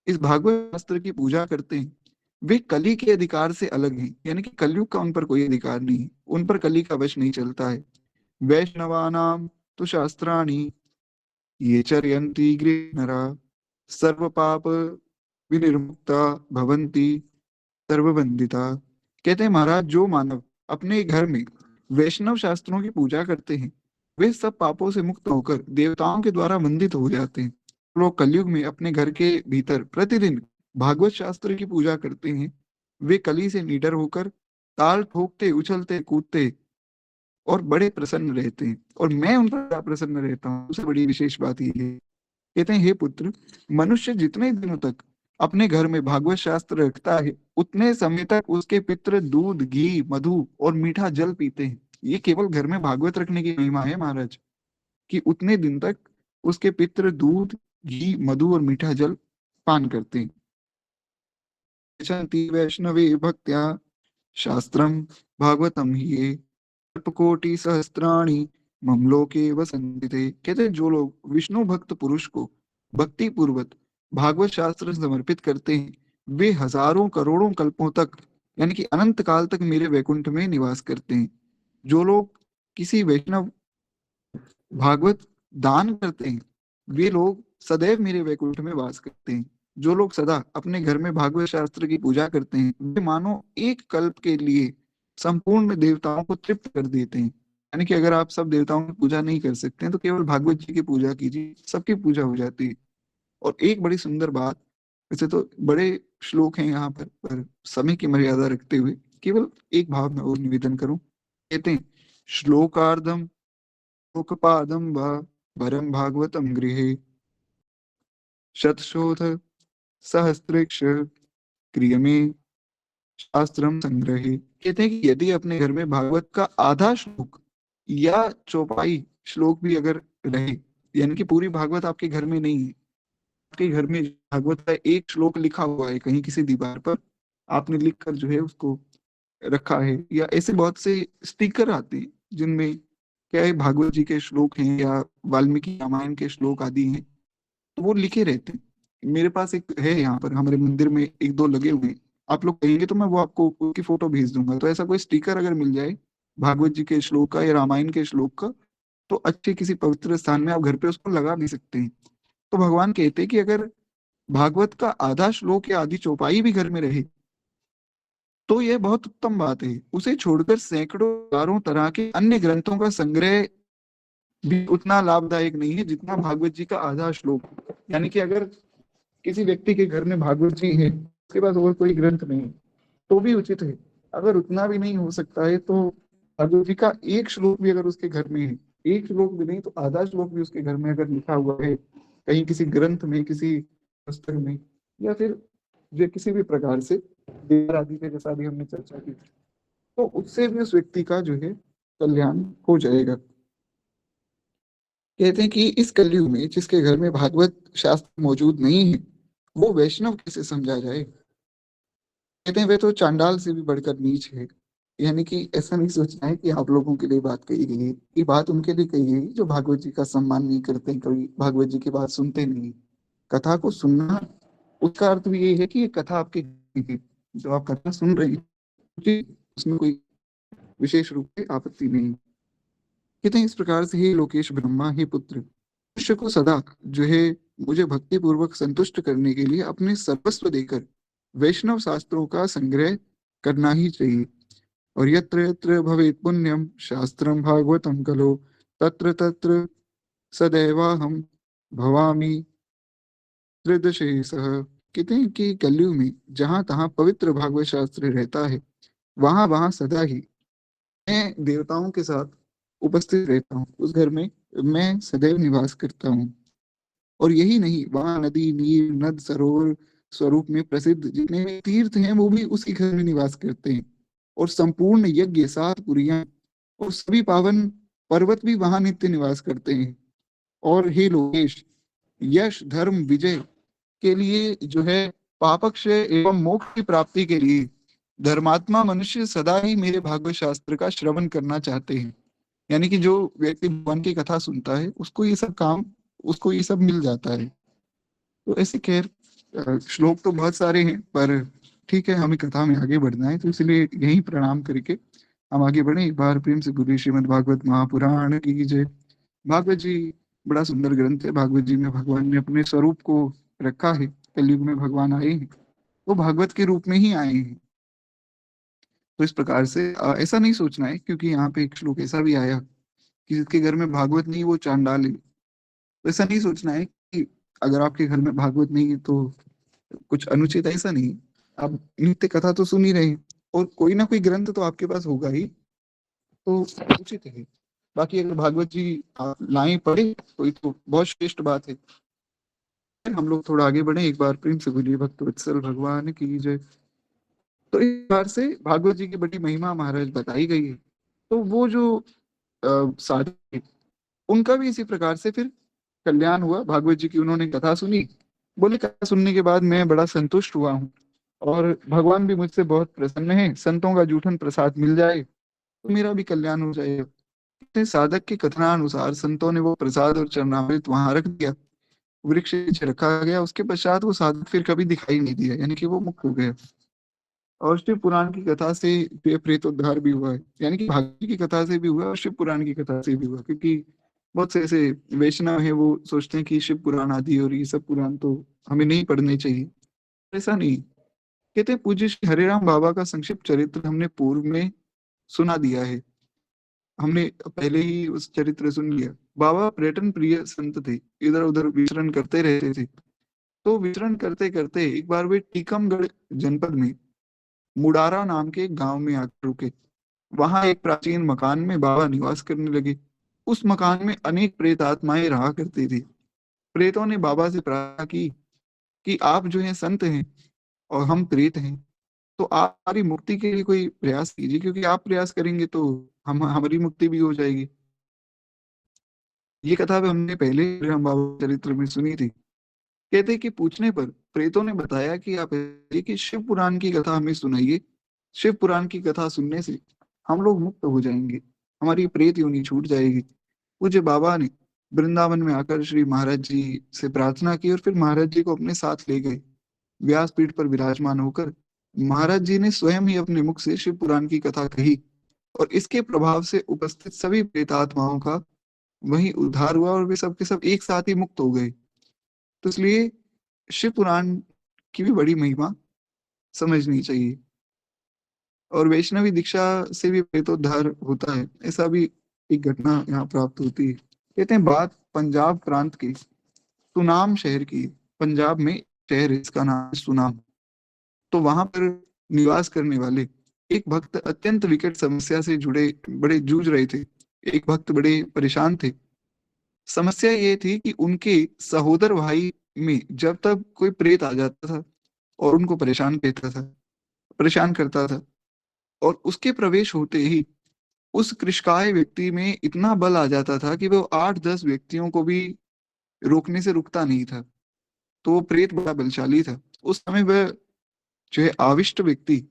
इस भागवत शास्त्र की पूजा करते हैं वे कली के अधिकार से अलग हैं, यानी कि कलयुग का उन पर कोई अधिकार नहीं है, उन पर कली का वश नहीं चलता है। वैष्णवानाम तो शास्त्राणि ये चर्यन्ति गृह नरा सर्व पाप विनिर्मुक्ता भवन्ति सर्वबंधिता। कहते हैं महाराज जो मानव अपने घर में वैष्णव शास्त्रों की पूजा करते हैं वे सब पापों से मुक्त होकर देवताओं के द्वारा वंदित हो जाते हैं। लोग कलयुग में अपने घर के भीतर प्रतिदिन भागवत शास्त्र की पूजा करते हैं वे कली से निडर होकर ताल ठोकते उछलते कूदते और बड़े प्रसन्न रहते हैं, और मैं उन पर बड़ा प्रसन्न रहता हूँ। सबसे बड़ी विशेष बात ये है, कहते हैं हे पुत्र, मनुष्य जितने दिनों तक अपने घर में भागवत शास्त्र रखता है उतने समय तक उसके पितृ दूध घी मधु और मीठा जल पीते हैं। ये केवल घर में भागवत रखने की महिमा है महाराज, कि उतने दिन तक उसके पितृ दूध घी मधु और मीठा जल पान करते हैं। यच्छन्ति वैष्णवे भक्त्या शास्त्रम भागवतम ही ये कोटि सहस्त्राणि मम लोके वसन्ति ते। कहते हैं जो लोग विष्णु भक्त पुरुष को भक्ति पूर्वक भागवत शास्त्र समर्पित करते हैं वे हजारों करोड़ों कल्पों तक यानी कि अनंत काल तक मेरे वैकुंठ में निवास करते हैं। जो लोग किसी वैष्णव भागवत दान करते हैं वे लोग सदैव मेरे वैकुंठ में वास करते हैं। जो लोग सदा अपने घर में भागवत शास्त्र की पूजा करते हैं वे मानो एक कल्प के लिए संपूर्ण देवताओं को तृप्त कर देते हैं। यानी कि अगर आप सब देवताओं की पूजा नहीं कर सकते हैं तो केवल भागवत जी की पूजा कीजिए, सबकी पूजा हो जाती है। और एक बड़ी सुंदर बात, वैसे तो बड़े श्लोक हैं यहाँ पर समय की मर्यादा रखते हुए केवल एक भाव में और निवेदन करूं। कहते हैं श्लोकार्धम लोकपादं वा वरं भागवतं गृहे शतशोथ सहस्रेक्ष क्रियमे शास्त्रम संग्रहे। कहते हैं कि यदि अपने घर में भागवत का आधा श्लोक या चौपाई श्लोक भी अगर रहे, यानी कि पूरी भागवत आपके घर में नहीं है, आपके घर में भागवत का एक श्लोक लिखा हुआ है कहीं किसी दीवार पर, आपने लिख कर जो है उसको रखा है, या ऐसे बहुत से स्टिकर आते हैं जिनमें क्या है भागवत जी के श्लोक हैं या वाल्मीकि रामायण के श्लोक आदि हैं, तो वो लिखे रहते हैं। मेरे पास एक है यहाँ पर हमारे मंदिर में एक दो लगे हुए हैं, आप लोग कहेंगे तो मैं वो आपको उसकी फोटो भेज दूंगा। तो ऐसा कोई स्टिकर अगर मिल जाए भागवत जी के श्लोक का या रामायण के श्लोक का तो अच्छे किसी पवित्र स्थान में आप घर पे उसको लगा भी सकते हैं। तो भगवान कहते हैं कि अगर भागवत का आधा श्लोक या आधी चौपाई भी घर में रहे तो यह बहुत उत्तम बात है। उसे छोड़कर सैकड़ों हजारों तरह के अन्य ग्रंथों का संग्रह भी उतना लाभदायक नहीं है जितना भागवत जी का आधा श्लोक। यानी कि अगर किसी व्यक्ति के घर में भागवत जी है उसके पास और कोई ग्रंथ नहीं तो भी उचित है। अगर उतना भी नहीं हो सकता है तो भागवत जी का एक श्लोक भी अगर उसके घर में है, एक श्लोक भी नहीं तो आधा श्लोक भी उसके घर में अगर लिखा हुआ है कहीं किसी ग्रंथ में किसी पुस्तक में या फिर जो किसी भी प्रकार से देवर आदि के जैसा भी हमने चर्चा की तो उससे भी उस व्यक्ति का जो है कल्याण हो जाएगा। कहते हैं कि इस कलयुग में जिसके घर में भागवत शास्त्र मौजूद नहीं है वो वैष्णव कैसे समझा जाए। कहते हैं वे तो चांडाल से भी बढ़कर नीच है। यानी कि ऐसा नहीं सोचना है कि आप लोगों के लिए बात कही गई है, ये बात उनके लिए कही गई जो भागवत जी का सम्मान नहीं करते हैं, कभी भागवत जी की बात सुनते नहीं। कथा को सुनना उसका अर्थ भी ये है कि ये कथा आपके जो आप कथा सुन रहे हैं उसमें कोई विशेष रूप से आपत्ति नहीं। कहते हैं इस प्रकार से हे लोकेश ब्रह्मा, हे पुत्र, मनुष्य को सदा जो है मुझे भक्ति पूर्वक संतुष्ट करने के लिए अपने सर्वस्व देकर वैष्णव शास्त्रों का संग्रह करना ही चाहिए। और यत्र यत्र भवेत् पुण्यम शास्त्रम भागवतम खलो तत्र तत्र सदैवाहम भवामि त्रिदशेषः। कहते हैं कि कलयुग में जहां तहां पवित्र भागवत शास्त्र रहता है वहां वहां सदा ही मैं देवताओं के साथ उपस्थित रहता हूँ, उस घर में मैं सदैव निवास करता हूँ। और यही नहीं, वहां नदी नीर नद सरोवर स्वरूप में प्रसिद्ध जितने भी तीर्थ हैं वो भी उसी घर में निवास करते हैं। और संपूर्ण यज्ञ सात पुरियां और सभी पावन पर्वत भी वहां नित्य निवास करते हैं। और हे लोकेश, यश धर्म विजय के लिए जो है पापक्षय एवं मोक्ष की प्राप्ति के लिए धर्मात्मा मनुष्य सदा ही मेरे भागवत शास्त्र का श्रवण करना चाहते हैं। यानी कि जो व्यक्ति भगवान की कथा सुनता है उसको ये सब काम, उसको ये सब मिल जाता है। तो ऐसे खैर श्लोक तो बहुत सारे हैं, पर ठीक है, हमें कथा में आगे बढ़ना है, तो इसलिए यही प्रणाम करके हम आगे बढ़े। एक बार प्रेम से बोलिए श्रीमद् भागवत महापुराण की जय। भागवत जी बड़ा सुंदर ग्रंथ है। भागवत जी में भगवान ने अपने स्वरूप को रखा है। कलयुग में भगवान आए हैं तो भागवत के रूप में ही आए हैं। तो इस प्रकार से ऐसा नहीं सोचना है, क्योंकि यहाँ पे एक श्लोक ऐसा भी आया कि जिसके घर में भागवत नहीं वो चांडाल है। तो ऐसा नहीं सोचना है कि अगर आपके घर में भागवत नहीं है तो कुछ अनुचित, ऐसा नहीं। आप नित्य कथा तो सुन ही रहे हैं, और कोई ना कोई ग्रंथ तो आपके पास होगा ही, तो उचित है। बाकी अगर भागवत जी आप लाए पढ़े तो ये तो बहुत श्रेष्ठ बात है। हम लोग थोड़ा आगे बढ़े। एक बार प्रेम से बोलिए भक्त वत्सल भगवान की जय। तो इस बार से भागवत जी की बड़ी महिमा महाराज बताई गई है। तो वो जो साधक थे, उनका भी इसी प्रकार से फिर कल्याण हुआ। भागवत जी की उन्होंने कथा सुनी, बोले कथा सुनने के बाद मैं बड़ा संतुष्ट हुआ हूँ, और भगवान भी मुझसे बहुत प्रसन्न है। संतों का जूठन प्रसाद मिल जाए तो मेरा भी कल्याण हो जाएगा। इतने साधक के कथनानुसार संतों ने वो प्रसाद और चरणामृत वहां रख दिया, वृक्ष के नीचे रखा गया। उसके पश्चात वो साधक फिर कभी दिखाई नहीं दिया, यानी कि वो मुक्त हो गया। और शिव पुराण की कथा से प्रेतोद्धार भी हुआ है, यानी कि भागवत की कथा से भी हुआ और शिव पुराण की कथा से भी हुआ। क्योंकि बहुत से ऐसे वैष्णव है, वो सोचते हैं कि शिव पुराण आदि और ये सब पुराण तो हमें नहीं पढ़ने चाहिए। ऐसा नहीं। कहते हैं पूज्य श्री हरिराम बाबा का संक्षिप्त चरित्र हमने पूर्व में सुना दिया है। हमने पहले ही उस चरित्र सुन लिया। बाबा पर्यटन प्रिय संत थे, इधर उधर विचरण करते रहते थे। तो विचरण करते करते एक बार वे टीकमगढ़ जनपद में मुडारा नाम के एक गांव में आकर रुके। वहां एक प्राचीन मकान में बाबा निवास करने लगे। उस मकान में अनेक प्रेत आत्माएं रहा करती थी। प्रेतों ने बाबा से प्रार्थना की कि आप जो हैं संत हैं और हम प्रेत हैं, तो आप हमारी मुक्ति के लिए कोई प्रयास कीजिए, क्योंकि आप प्रयास करेंगे तो हम हमारी मुक्ति भी हो जाएगी। ये कथा भी हमने पहले हम बाबा चरित्र में सुनी थी। कहते कि पूछने पर प्रेतों ने बताया कि आप ये कि शिव पुराण की कथा हमें सुनाइए। शिव पुराण की कथा सुनने से हम लोग मुक्त हो जाएंगे, हमारी प्रेत योनि छूट जाएगी। पूज्य बाबा ने वृंदावन में आकर श्री महाराज जी से प्रार्थना की और फिर महाराज जी को अपने साथ ले गए। व्यासपीठ पर विराजमान होकर महाराज जी ने स्वयं ही अपने मुख से शिव पुराण की कथा कही, और इसके प्रभाव से उपस्थित सभी प्रेतात्माओं का वहीं उद्धार हुआ, और वे सब के सब एक साथ ही मुक्त हो गए। तो इसलिए शिव पुराण की भी बड़ी महिमा समझनी चाहिए। और वैष्णवी दीक्षा से भी प्रेतोद्धार होता है, ऐसा भी एक घटना यहाँ प्राप्त होती है। कहते हैं बात पंजाब प्रांत के सुनाम शहर की है। पंजाब में शहर है, इसका नाम है सुनाम। तो वहां पर निवास करने वाले एक भक्त अत्यंत विकट समस्या से जुड़े बड़े जूझ रहे थे। एक भक्त बड़े परेशान थे। समस्या ये थी कि उनके सहोदर भाई में जब तक कोई प्रेत आ जाता था और उनको परेशान करता था, और उसके प्रवेश होते ही उस कृशकाय व्यक्ति में इतना बल आ जाता था कि वो 8-10 व्यक्तियों को भी रोकने से रुकता नहीं था। तो वो प्रेत बड़ा बलशाली था। उस समय वह जो है आविष्ट व्यक्ति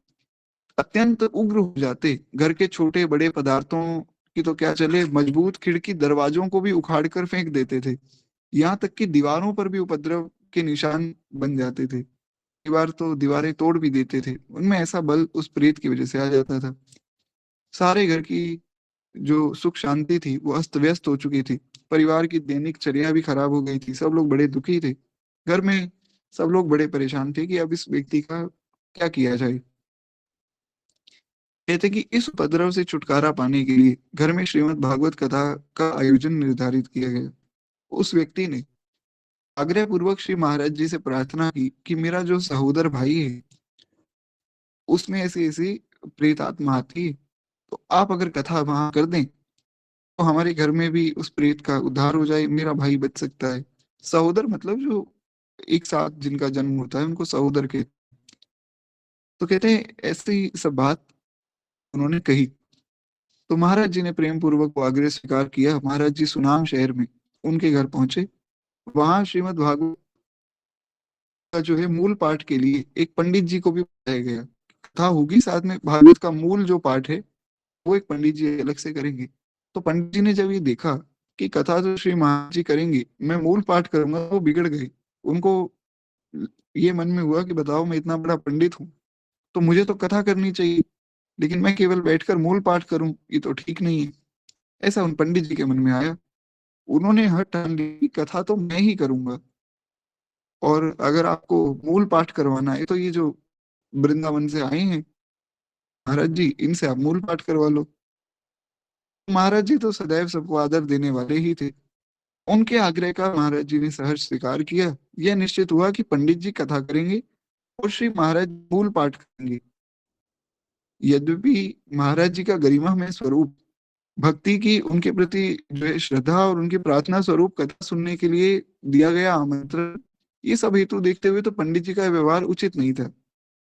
अत्यंत उग्र हो जाते। घर के छोटे बड़े पदार्थों की तो क्या चले, मजबूत खिड़की दरवाजों को भी उखाड़ कर फेंक देते थे। यहाँ तक कि दीवारों पर भी उपद्रव के निशान बन जाते थे। दीवार तो दीवारें तोड़ भी देते थे। उनमें ऐसा बल उस प्रेत की वजह से आ जाता था। सारे घर की जो सुख शांति थी वो अस्त व्यस्त हो चुकी थी। परिवार की दैनिक चर्या भी खराब हो गई थी। सब लोग बड़े दुखी थे। घर में सब लोग बड़े परेशान थे कि अब इस व्यक्ति का क्या किया जाए। कहते कि इस उपद्रव से छुटकारा पाने के लिए घर में श्रीमद् भागवत कथा का आयोजन निर्धारित किया गया। उस व्यक्ति ने आग्रह पूर्वक श्री महाराज जी से प्रार्थना की कि मेरा जो सहोदर भाई है उसमें ऐसी ऐसी प्रेत आत्मा आती है, तो आप अगर कथा वहां कर दें तो हमारे घर में भी उस प्रेत का उद्धार हो जाए, मेरा भाई बच सकता है। सहोदर मतलब जो एक साथ जिनका जन्म होता है उनको सहोदर के। तो कहते हैं ऐसी सब बात उन्होंने कही। तो महाराज जी ने प्रेम पूर्वक वो आग्रह स्वीकार किया। महाराज जी सुनाम शहर में उनके घर पहुंचे। वहां श्रीमद् भागवत का जो है मूल पाठ के लिए एक पंडित जी को भी बुलाया गया। कथा होगी साथ में, भागवत का मूल जो पाठ है वो एक पंडित जी अलग से करेंगे। तो पंडित जी ने जब ये देखा कि कथा तो श्री महाराज जी करेंगे, मैं मूल पाठ करूंगा, वो बिगड़ गए। उनको ये मन में हुआ कि बताओ, मैं इतना बड़ा पंडित हूँ, तो मुझे तो कथा करनी चाहिए, लेकिन मैं केवल बैठकर मूल पाठ करूं, ये तो ठीक नहीं है। ऐसा उन पंडित जी के मन में आया। उन्होंने हर ठान ली कि कथा तो मैं ही करूंगा, और अगर आपको मूल पाठ करवाना है तो ये जो वृंदावन से आए हैं महाराज जी, इनसे आप मूल पाठ करवा लो। महाराज जी तो सदैव सबको आदर देने वाले ही थे। उनके आग्रह का महाराज जी ने सहर्ष स्वीकार किया। यह निश्चित हुआ कि पंडित जी कथा करेंगे और श्री महाराज मूल पाठ करेंगे। यद्यपि महाराज जी का गरिमामय स्वरूप, भक्ति की उनके प्रति जो है श्रद्धा और उनकी प्रार्थना स्वरूप कथा सुनने के लिए दिया गया आमंत्रण, ये सब हेतु देखते हुए तो पंडित जी का व्यवहार उचित नहीं था।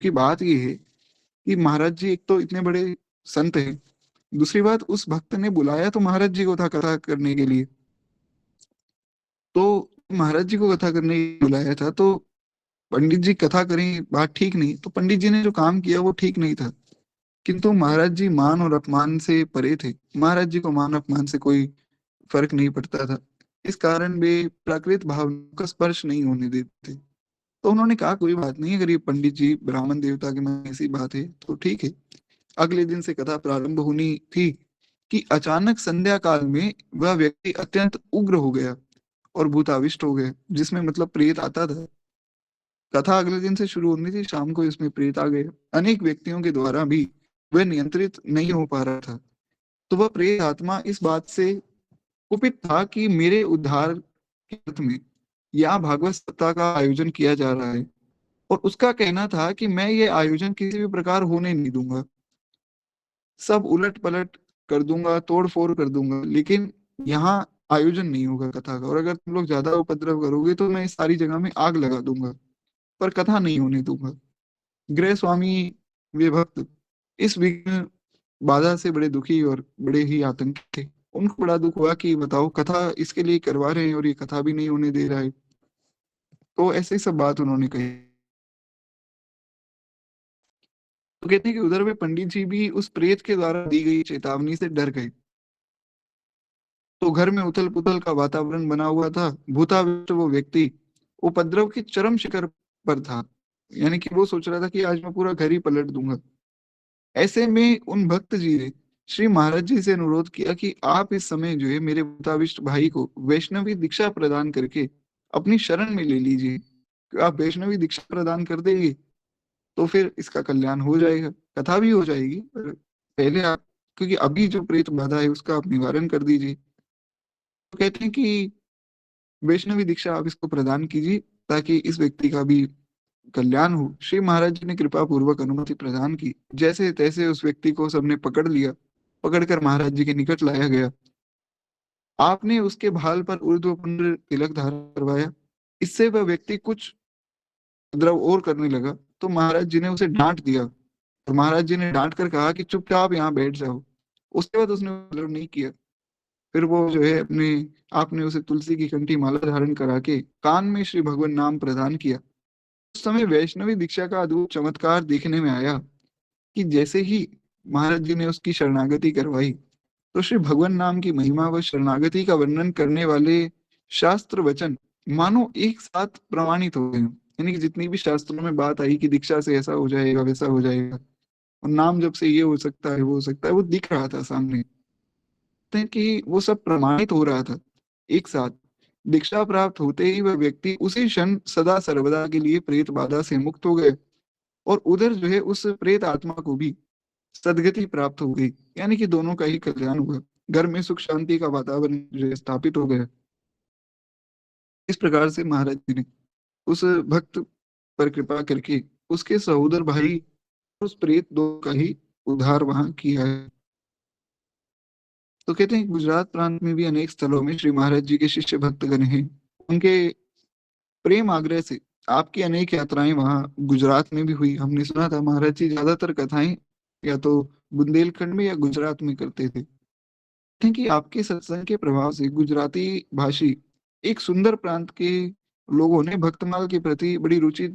की बात ये है कि महाराज जी एक तो इतने बड़े संत हैं, दूसरी बात उस भक्त ने बुलाया तो महाराज जी को था कथा करने के लिए। तो महाराज जी को कथा करने के लिए बुलाया था, तो पंडित जी कथा करें, बात ठीक नहीं। तो पंडित जी ने जो काम किया वो ठीक नहीं था। किंतु महाराज जी मान और अपमान से परे थे। महाराज जी को मान अपमान से कोई फर्क नहीं पड़ता था। इस कारण वे प्राकृत भावनाओं का स्पर्श नहीं होने देते। तो उन्होंने कहा कोई बात नहीं, अगर ये पंडित जी ब्राह्मण देवता के मन में ऐसी बात है तो ठीक है। अगले दिन से कथा प्रारंभ होनी थी कि अचानक संध्या काल में वह व्यक्ति अत्यंत उग्र हो गया और भूताविष्ट हो गया, जिसमें मतलब प्रेत आता था। कथा अगले दिन से शुरू होनी थी, शाम को इसमें प्रेत आ गए। अनेक व्यक्तियों के द्वारा भी वह नियंत्रित नहीं हो पा रहा था। तो वह प्रेत आत्मा इस बात से कुपित था कि मेरे उद्धार के अर्थ में यहाँ भागवत सप्ताह का आयोजन किया जा रहा है, और उसका कहना था कि मैं ये आयोजन किसी भी प्रकार होने नहीं दूंगा, सब उलट पलट कर दूंगा, तोड़ फोड़ कर दूंगा, लेकिन यहाँ आयोजन नहीं होगा कथा का, और अगर तुम लोग ज्यादा उपद्रव करोगे तो मैं इस सारी जगह में आग लगा दूंगा, पर कथा नहीं होने दूंगा। गृह स्वामी वे भक्त इस विघ्न बाधा से बड़े दुखी और बड़े ही आतंकित थे। उनको बड़ा दुख हुआ कि बताओ, कथा इसके लिए करवा रहे हैं और ये कथा भी नहीं होने दे रहा है। तो ऐसे ही सब बात उन्होंने कही। तो कहते हैं कि उधर वे पंडित जी भी उस प्रेत के द्वारा दी गई चेतावनी से डर गए। तो घर में उथल पुथल का वातावरण बना हुआ था। भूताविष्ट वो व्यक्ति उपद्रव के चरम शिखर पर था, यानी कि वो सोच रहा था कि आज मैं पूरा घर ही पलट दूंगा। ऐसे में उन भक्त जी ने श्री महाराज जी से अनुरोध किया कि आप इस समय जो है मेरे भूताविष्ट भाई को वैष्णवी दीक्षा प्रदान करके अपनी शरण में ले लीजिए। कि आप वैष्णवी दीक्षा प्रदान कर देंगे तो फिर इसका कल्याण हो जाएगा, कथा भी हो जाएगी, पर पहले आप, क्योंकि अभी जो प्रेत बाधा है उसका आप निवारण कर दीजिए। तो कहते हैं कि वैष्णवी दीक्षा आप इसको प्रदान कीजिए ताकि इस व्यक्ति का भी कल्याण हो। श्री महाराज जी ने कृपा पूर्वक अनुमति प्रदान की। जैसे तैसे उस व्यक्ति को सबने पकड़ लिया। पकड़कर महाराज जी के निकट लाया गया। आपने उसके भाल पर ऊर्ध्वपुंड्र तिलक धारण करवाया। इससे वह व्यक्ति कुछ उपद्रव और करने लगा, तो महाराज जी ने उसे डांट दिया, और महाराज जी ने डांट कर कहा कि चुपचाप यहाँ बैठ जाओ। उसके बाद उसने उपद्रव नहीं किया। फिर वो जो है अपने, आपने उसे तुलसी की कंठी माला धारण करा के कान में श्री भगवान नाम प्रदान किया। उस समय वैष्णवी दीक्षा का अद्भुत चमत्कार देखने में आया कि जैसे ही महाराज जी ने उसकी शरणागति करवाई, तो श्री भगवान नाम की महिमा व शरणागति का वर्णन करने वाले शास्त्र वचन मानो एक साथ प्रमाणित हो गए। यानी कि जितनी भी शास्त्रों में बात आई कि दीक्षा से ऐसा हो जाएगा, वैसा हो जाएगा, और नाम जब से ये हो सकता है, वो हो सकता है, वो दिख रहा था सामने। कहते हैं कि वो सब प्रमाणित हो रहा था एक साथ। दीक्षा प्राप्त होते ही वह व्यक्ति उसी क्षण सदा सर्वदा के लिए प्रेत बाधा से मुक्त हो गए, और उधर जो है उस प्रेत आत्मा को भी सदगति प्राप्त हो गई। यानी कि दोनों का ही कल्याण हुआ। घर में सुख शांति का वातावरण जो है स्थापित हो गया। इस प्रकार से महाराज जी ने उस भक्त पर कृपा करके उसके सहोदर भाई, उस प्रेत दो का ही उद्धार वहां किया है। तो कहते हैं गुजरात प्रांत में भी अनेक स्थलों में श्री महाराज जी के शिष्य भक्तगण हैं। उनके प्रेम आग्रह से आपकी अनेक यात्राएं वहां गुजरात में भी हुई। हमने सुना था महाराज जी ज्यादातर कथाएं या तो बुंदेलखंड में या गुजरात में करते थे। क्योंकि आपके सत्संग के प्रभाव से गुजराती भाषी एक सुंदर प्रांत के लोगों ने भक्तमाल के प्रति बड़ी रुचि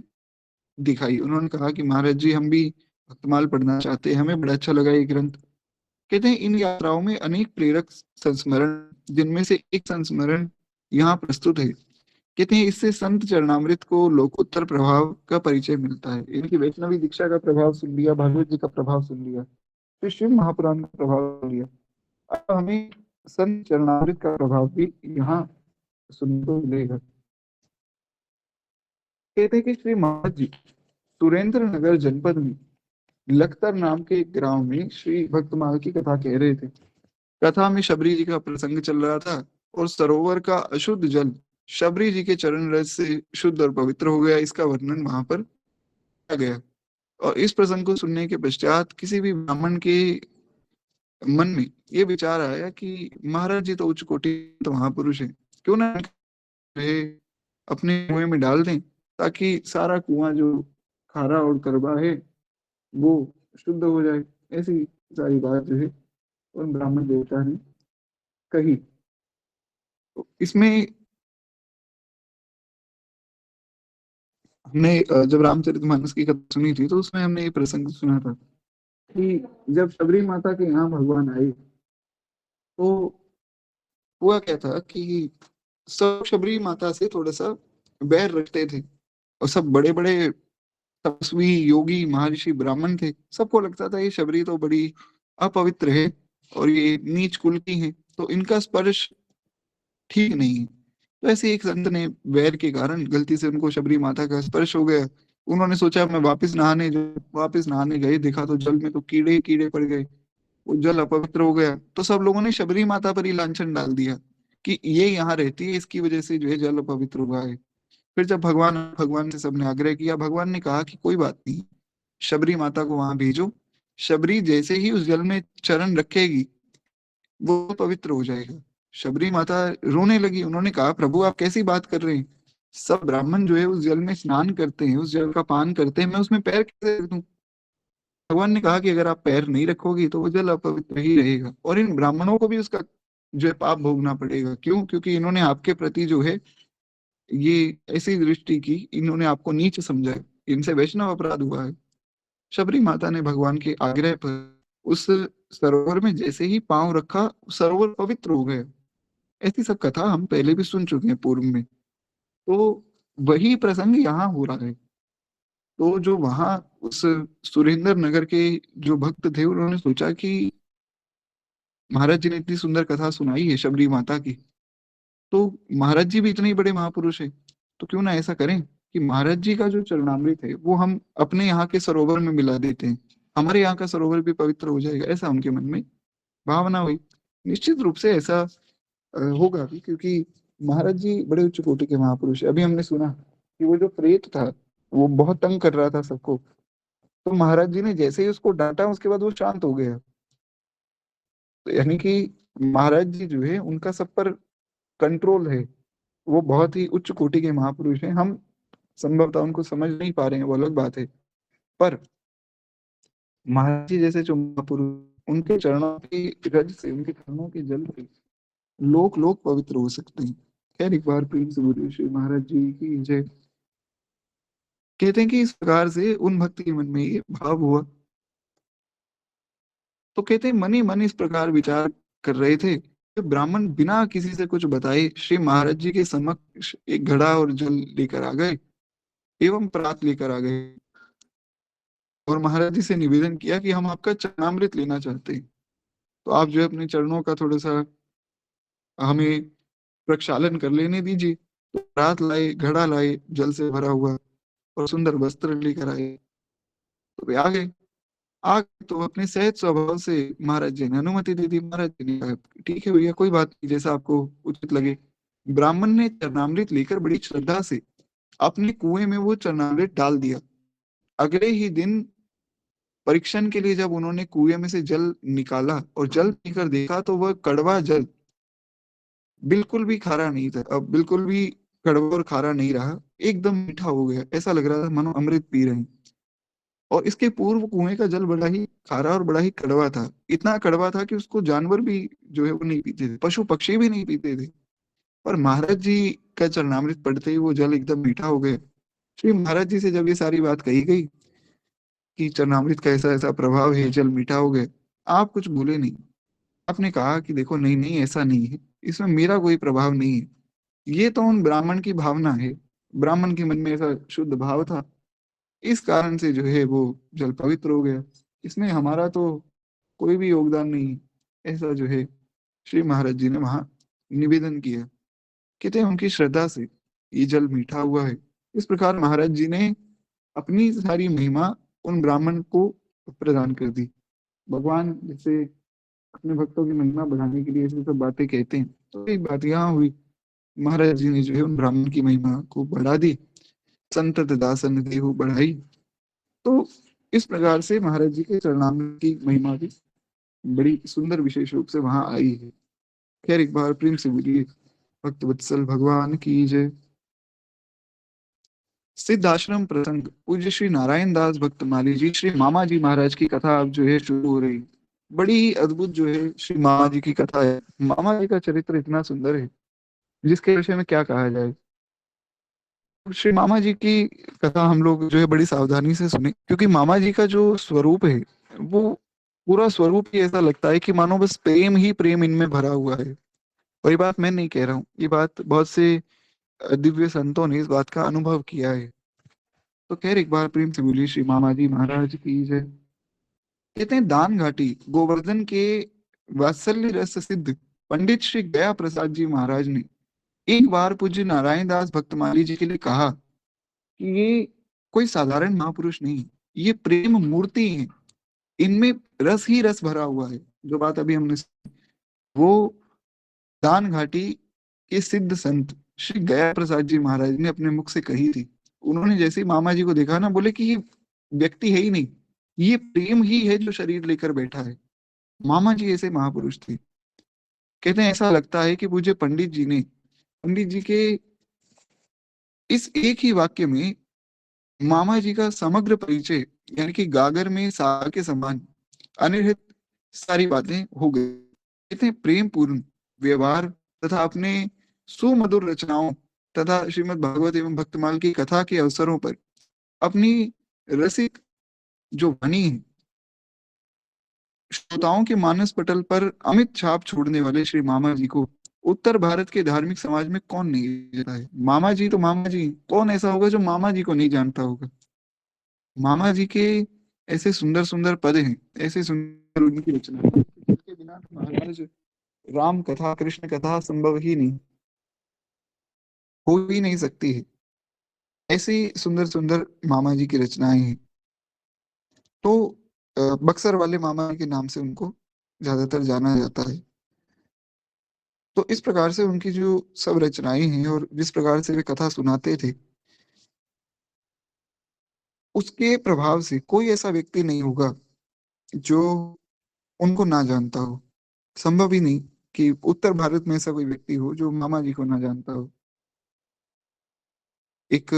दिखाई। उन्होंने कहा कि महाराज जी हम भी भक्तमाल पढ़ना चाहते हैं, हमें बड़ा अच्छा लगा ये ग्रंथ। कहते हैं इन यात्राओं में अनेक प्रेरक संस्मरण, जिनमें से एक संस्मरण यहाँ प्रस्तुत है। कहते हैं इससे संत चरणामृत को लोकोत्तर प्रभाव का परिचय मिलता है। इनकी वैष्णवी दीक्षा का प्रभाव सुन लिया, भागवत जी का प्रभाव सुन लिया, फिर शिव महापुराण का प्रभाव सुन लिया, अब हमें संत चरणामृत का प्रभाव भी यहाँ सुनने को मिलेगा। कहते हैं कि श्री महाराज जी सुरेंद्र नगर जनपद में लखतर नाम के एक गांव में श्री भक्तमाल की कथा कह रहे थे। कथा में शबरी जी का प्रसंग चल रहा था और सरोवर का अशुद्ध जल शबरी जी के चरण रज से शुद्ध और पवित्र हो गया, इसका वर्णन वहां पर किया गया। और इस प्रसंग को सुनने के पश्चात किसी भी ब्राह्मण के मन में ये विचार आया कि महाराज जी तो उच्च कोटि तो महापुरुष है, क्यों ना इन्हें अपने कुएं में डाल दें, ताकि सारा कुआं जो खारा और करवा है वो शुद्ध हो जाए। ऐसी सारी बात जो है उन ब्राह्मण देवता ने कही। तो इसमें हमने जब रामचरितमानस की कथा सुनी थी तो उसमें हमने ये प्रसंग सुना था कि जब शबरी माता के यहाँ भगवान आए तो हुआ क्या था कि सब शबरी माता से थोड़ा सा बैर रखते थे, और सब बड़े बड़े तपस्वी योगी महर्षि ब्राह्मण थे। सबको लगता था ये शबरी तो बड़ी अपवित्र है और ये नीच कुल की है, तो इनका स्पर्श ठीक नहीं है। तो ऐसे एक संत ने वैर के कारण गलती से उनको शबरी माता का स्पर्श हो गया। उन्होंने सोचा मैं वापस नहाने गए, देखा तो जल में तो कीड़े ही कीड़े पड़ गए, वो जल अपवित्र हो गया। तो सब लोगों ने शबरी माता पर ही लांछन डाल दिया कि ये यहाँ रहती है, इसकी वजह से जो है जल अपवित्र हुआ है। फिर जब भगवान से सबने आग्रह किया, भगवान ने कहा कि कोई बात नहीं, शबरी माता को वहां भेजो, शबरी जैसे ही उस जल में चरण रखेगी वो पवित्र हो जाएगा। शबरी माता रोने लगी, उन्होंने कहा प्रभु आप कैसी बात कर रहे हैं, सब ब्राह्मण जो है उस जल में स्नान करते हैं, उस जल का पान करते हैं, मैं उसमें पैर कैसे रख दूं। भगवान ने कहा कि अगर आप पैर नहीं रखोगी तो वो जल अपवित्र ही रहेगा, और इन ब्राह्मणों को भी उसका जो है पाप भोगना पड़ेगा। क्यों? क्योंकि इन्होंने आपके प्रति जो है ये ऐसी दृष्टि की, इन्होंने आपको नीच समझा है, इनसे वैष्णव अपराध हुआ है। शबरी माता ने भगवान के आग्रह पर उस सरोवर में जैसे ही पांव रखा, सरोवर पवित्र हो गया। ऐसी सब कथा हम पहले भी सुन चुके हैं पूर्व में। तो वही प्रसंग यहाँ हो रहा है। तो जो वहां उस सुरेंद्र नगर के जो भक्त थे उन्होंने सोचा कि महाराज जी ने इतनी सुंदर कथा सुनाई है शबरी माता की, तो महाराज जी भी इतने ही बड़े महापुरुष है, तो क्यों ना ऐसा करें कि महाराज जी का जो चरणामृत है वो हम अपने यहाँ के सरोवर में मिला देते हैं, हमारे यहाँ का सरोवर भी पवित्र हो जाएगा। ऐसा उनके मन में भावना हुई। निश्चित रूप से ऐसा होगा भी, क्योंकि महाराज जी बड़े उच्च कोटि के महापुरुष है। अभी हमने सुना कि वो जो प्रेत था वो बहुत तंग कर रहा था सबको, तो महाराज जी ने जैसे ही उसको डांटा उसके बाद वो शांत हो गया। तो यानी कि महाराज जी जो है उनका सब पर कंट्रोल है। वो बहुत ही उच्च कोटि के महापुरुष हैं, हम संभवतः उनको समझ नहीं पा रहे हैं, वो अलग बात है। पर महाराज जी जैसे जो महापुरुष, उनके चरणों की रज से, उनके चरणों के जल से लोक लोक पवित्र हो सकते हैं। खैर एक बार प्रेम से बोलिए श्री महाराज जी की जय। कहते हैं कि इस प्रकार से उन भक्त के मन में ये भाव हुआ। तो कहते हैं मन ही मन इस प्रकार विचार कर रहे थे कि ब्राह्मण बिना किसी से कुछ बताए श्री महाराज जी के समक्ष एक घड़ा और जल लेकर आ गए एवं परात लेकर आ गए, और महाराज जी से निवेदन किया कि हम आपका चरणामृत लेना चाहते हैं, तो आप जो है अपने चरणों का थोड़ा सा हमें प्रक्षालन कर लेने दीजिए। तो परात लाए, घड़ा लाए जल से भरा हुआ, और सुंदर वस्त्र लेकर आए। तो वे आ गए। तो अपने सहज स्वभाव से महाराज जी ने अनुमति दे दी। महाराज जी ने कहा ठीक है भैया, कोई बात नहीं, जैसा आपको उचित लगे। ब्राह्मण ने चरणामृत लेकर बड़ी श्रद्धा से अपने कुएं में वो चरणामृत डाल दिया। अगले ही दिन परीक्षण के लिए जब उन्होंने कुएं में से जल निकाला और जल पीकर देखा तो वह कड़वा जल बिल्कुल भी खारा नहीं था। अब बिल्कुल भी कड़वा और खारा नहीं रहा, एकदम मीठा हो गया, ऐसा लग रहा था मानो अमृत पी रहे हैं। और इसके पूर्व कुएं का जल बड़ा ही खारा और बड़ा ही कड़वा था, इतना कड़वा था कि उसको जानवर भी जो है वो नहीं पीते थे, पशु पक्षी भी नहीं पीते थे। पर महाराज जी का चरणामृत पड़ते ही वो जल एकदम मीठा हो गया। श्री महाराज जी से जब ये सारी बात कही गई कि चरणामृत का ऐसा ऐसा प्रभाव है, जल मीठा हो गया, आप कुछ बोले नहीं। आपने कहा कि देखो नहीं नहीं ऐसा नहीं है, इसमें मेरा कोई प्रभाव नहीं है, ये तो उन ब्राह्मण की भावना है, ब्राह्मण के मन में ऐसा शुद्ध भाव था, इस कारण से जो है वो जल पवित्र हो गया, इसमें हमारा तो कोई भी योगदान नहीं है। ऐसा जो है श्री महाराज जी ने वहां निवेदन किया। कहते हैं उनकी श्रद्धा से ये जल मीठा हुआ है। इस प्रकार महाराज जी ने अपनी सारी महिमा उन ब्राह्मण को प्रदान कर दी। भगवान जैसे अपने भक्तों की महिमा बढ़ाने के लिए ऐसी सब बातें कहते हैं, तो एक बात यहाँ हुई, महाराज जी ने जो है उन ब्राह्मण की महिमा को बढ़ा दी, संतत दासन देहु बढ़ाई। तो इस प्रकार से महाराज जी के चरणामृत की महिमा भी बड़ी सुंदर विशेष रूप से वहां आई है। खैर एक बार प्रेम से बोलिए भक्त वत्सल भगवान की जय। सिद्ध आश्रम प्रसंग पूज्य श्री नारायण दास भक्त माली जी श्री मामा जी महाराज की कथा अब जो है शुरू हो रही। बड़ी ही अद्भुत जो है श्री मामा जी की कथा है। मामा जी का चरित्र इतना सुंदर है जिसके विषय में क्या कहा जाए। श्री मामा जी की कथा हम लोग जो है बड़ी सावधानी से सुने, क्योंकि मामा जी का जो स्वरूप है वो पूरा स्वरूप ही ऐसा लगता है कि मानो बस प्रेम ही प्रेम इनमें भरा हुआ है। वही बात मैं नहीं कह रहा हूँ, ये बात बहुत से दिव्य संतों ने इस बात का अनुभव किया है। तो खैर एक बार प्रेम से बोलिए श्री मामा जी महाराज की जय। कहते हैं दान घाटी गोवर्धन के वात्सल्य रस सिद्ध पंडित श्री गया प्रसाद जी महाराज ने एक बार पूज्य नारायण दास भक्तमाली जी के लिए कहा कि ये कोई साधारण महापुरुष नहीं, ये प्रेम मूर्ति है, इनमें रस ही रस भरा हुआ है। जो बात अभी हमने वो दान घाटी के सिद्ध संत श्री गया प्रसाद जी महाराज ने अपने मुख से कही थी। उन्होंने जैसे ही मामा जी को देखा ना, बोले कि ये व्यक्ति है ही नहीं, ये प्रेम ही है जो शरीर लेकर बैठा है। मामा जी ऐसे महापुरुष थे। कहते हैं ऐसा लगता है कि पूज्य पंडित जी ने पंडित जी के इस एक ही वाक्य में मामा जी का समग्र परिचय, यानी कि गागर में सागर के समान अनिर्हित सारी बातें हो गई। कहते हैं प्रेम पूर्ण व्यवहार तथा अपने सुमधुर रचनाओं तथा श्रीमद् भागवत एवं भक्तमाल की कथा के अवसरों पर अपनी रसिक जो वाणी है, श्रोताओं के मानस पटल पर अमित छाप छोड़ने वाले श्री मामा जी को उत्तर भारत के धार्मिक समाज में कौन नहीं जानता है। मामा जी तो मामा जी, कौन ऐसा होगा जो मामा जी को नहीं जानता होगा। मामा जी के ऐसे सुंदर सुंदर पद हैं, ऐसे सुंदर उनकी रचना है, जिनके बिना तो महाराज राम कथा कृष्ण कथा संभव ही नहीं, हो ही नहीं सकती है। ऐसी सुंदर सुंदर मामा जी की रचनाएं हैं। तो बक्सर वाले मामा के नाम से उनको ज्यादातर जाना जाता है। तो इस प्रकार से उनकी जो सब रचनाएं हैं और जिस प्रकार से वे कथा सुनाते थे, उसके प्रभाव से कोई ऐसा व्यक्ति नहीं होगा जो उनको ना जानता हो। संभव ही नहीं कि उत्तर भारत में ऐसा कोई व्यक्ति हो जो मामा जी को ना जानता हो। एक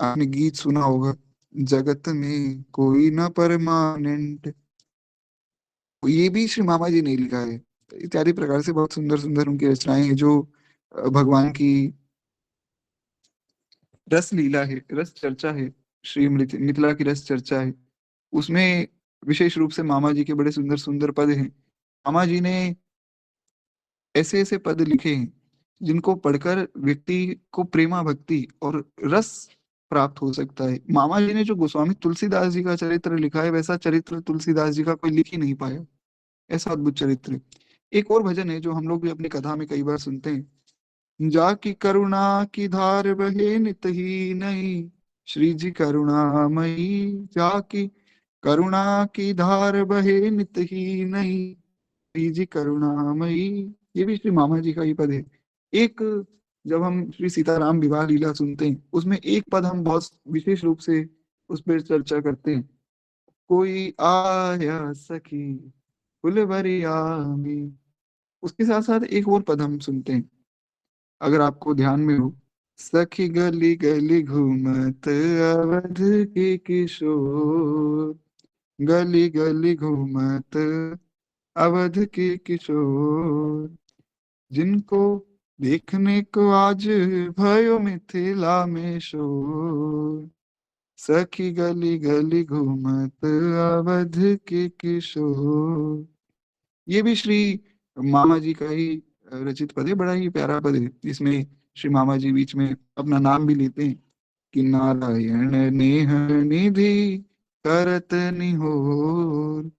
आपने गीत सुना होगा, जगत में कोई ना परमानेंट, ये भी श्री मामा जी ने लिखा है। इत्यादि प्रकार से बहुत सुंदर सुंदर उनकी रचनाएं हैं जो भगवान की रस लीला है, रस चर्चा है, श्री मिथिला की रस चर्चा है, उसमें विशेष रूप से मामा जी के बड़े सुंदर सुंदर पद हैं। मामा जी ने ऐसे ऐसे पद लिखे हैं जिनको पढ़कर व्यक्ति को प्रेमा भक्ति और रस प्राप्त हो सकता है। मामा जी ने जो गोस्वामी तुलसीदास जी का चरित्र लिखा है, वैसा चरित्र तुलसीदास जी का कोई लिख ही नहीं पाया, ऐसा अद्भुत चरित्र है। एक और भजन है जो हम लोग भी अपनी कथा में कई बार सुनते हैं, जाकी करुणा की धार बहे नित ही नहीं, श्री जी करुणामयी जाकी करुणा की धार बहे नित ही नहीं, श्री जी करुणामयी। ये भी श्री मामा जी का ही पद है। एक जब हम श्री सीताराम विवाह लीला सुनते हैं, उसमें एक पद हम बहुत विशेष रूप से उस पर चर्चा करते हैं, कोई आया सखी फुलवरिया में। उसके साथ साथ एक और पद हम सुनते हैं, अगर आपको ध्यान में हो, सखी गली गली घूमत अवध के किशोर, गली गली घूमत अवध के किशोर, जिनको देखने को आज भयो मिथिला में शोर। सखी गली गली घूमत अवध के किशोर। ये भी श्री मामा जी का ही रचित पद है, बड़ा ही प्यारा पद है। इसमें श्री मामा जी बीच में अपना नाम भी लेते हैं कि नारायण नेह निधि करत निहोर,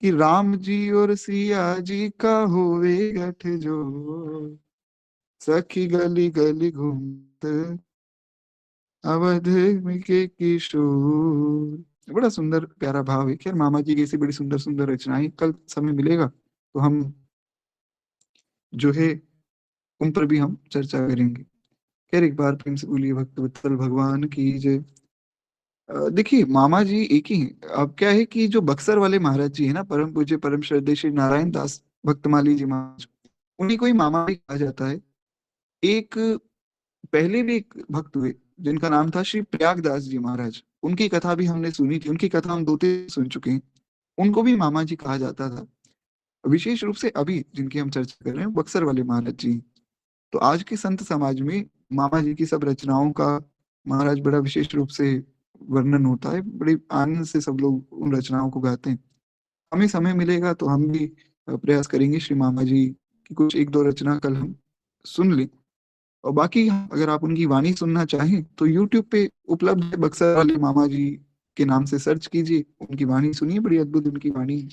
कि राम जी और सिया जी का होवे गठजोड़, सखी गली गली घूमत अवध में के किशोर। बड़ा सुंदर प्यारा भाव है। खैर मामा जी की ऐसी बड़ी सुंदर सुंदर रचनाएं, कल समय मिलेगा तो हम जो है उन पर भी हम चर्चा करेंगे। खैर एक बार प्रेम से बोलिए भक्त वत्सल भगवान की जय। देखिए मामा जी एक ही हैं। अब क्या है कि जो बक्सर वाले महाराज जी है ना, परम पूज्य परम श्रद्धेय श्री नारायण दास भक्तमाली जी महाराज, उन्हीं को ही मामा जी कहा जाता है। एक पहले भी एक भक्त हुए जिनका नाम था श्री प्रयागदास जी महाराज, उनकी कथा भी हमने सुनी थी, उनकी कथा हम दो तीन सुन चुके हैं। उनको भी मामा जी कहा जाता था। विशेष रूप से अभी जिनकी हम चर्चा कर रहे हैं बक्सर वाले महाराज जी। तो आज के संत समाज में मामा जी की सब रचनाओं का महाराज बड़ा विशेष रूप से वर्णन होता है, बड़े आनंद से सब लोग उन रचनाओं को गाते हैं। हमें समय मिलेगा तो हम भी प्रयास करेंगे श्री मामा जी की कुछ एक दो रचना कल हम सुन लें। और बाकी अगर आप उनकी वाणी सुनना चाहें तो यूट्यूब पे उपलब्ध है, बक्सर वाले मामा जी के नाम से सर्च कीजिए, उनकी वाणी सुनिए, बड़ी अद्भुत उनकी वाणी है।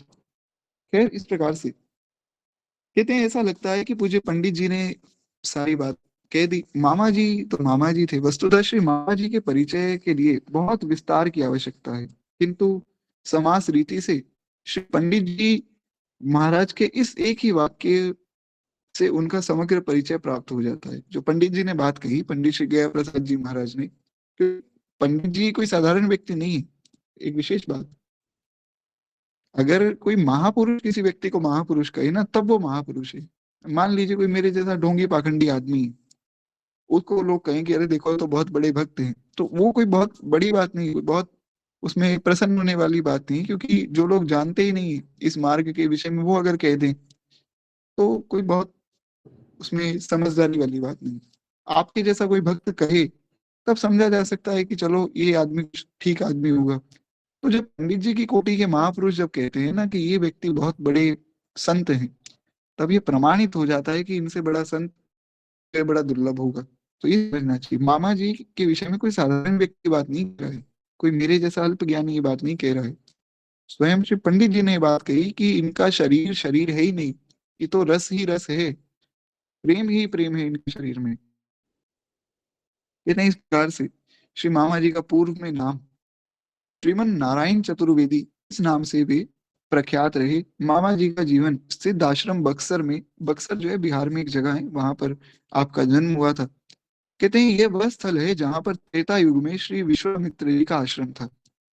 खैर इस प्रकार से कहते हैं, ऐसा लगता है कि पूज्य पंडित जी ने सारी बात कह दी। मामा जी तो मामा जी थे, वस्तुतः श्री मामा जी के परिचय के लिए बहुत विस्तार की आवश्यकता है, किंतु समास रीति से श्री पंडित जी महाराज के इस एक ही वाक्य से उनका समग्र परिचय प्राप्त हो जाता है। जो पंडित जी ने बात कही, पंडित श्री गया प्रसाद जी महाराज ने, कि पंडित जी कोई साधारण व्यक्ति नहीं है। एक विशेष बात, अगर कोई महापुरुष किसी व्यक्ति को महापुरुष कहे ना, तब वो महापुरुष है। मान लीजिए कोई मेरे जैसा ढोंगी पाखंडी आदमी है, उसको लोग कहें कि अरे देखो तो बहुत बड़े भक्त हैं, तो वो कोई बहुत बड़ी बात नहीं, कोई बहुत उसमें प्रसन्न होने वाली बात नहीं, क्योंकि जो लोग जानते ही नहीं इस मार्ग के विषय में, वो अगर कह दें तो कोई बहुत उसमें समझदारी वाली बात नहीं। आपके जैसा कोई भक्त कहे तब समझा जा सकता है कि चलो ये आदमी कुछ ठीक आदमी होगा। तो जब पंडित जी की कोटि के महापुरुष जब कहते हैं ना कि ये व्यक्ति बहुत बड़े संत हैं, तब ये प्रमाणित हो जाता है कि इनसे बड़ा संत बड़ा दुर्लभ होगा। तो ये समझना चाहिए, मामा जी के विषय में कोई साधारण व्यक्ति बात नहीं कर रहा है, कोई मेरे जैसा अल्प ज्ञानी ये बात नहीं कह रहा है। स्वयं श्री पंडित जी ने ये बात कही कि इनका शरीर शरीर है ही नहीं, ये तो रस ही रस है, प्रेम ही प्रेम है इनके शरीर में। इतने इस प्रकार से श्री मामा जी का पूर्व में नाम श्रीमन नारायण चतुर्वेदी इस नाम से भी प्रख्यात रहे। मामा जी का जीवन सिद्ध आश्रम बक्सर में, बक्सर जो है बिहार में एक जगह है, वहां पर आपका जन्म हुआ था। कहते हैं ये वह स्थल है जहां पर त्रेता युग में श्री विश्वामित्र जी का आश्रम था।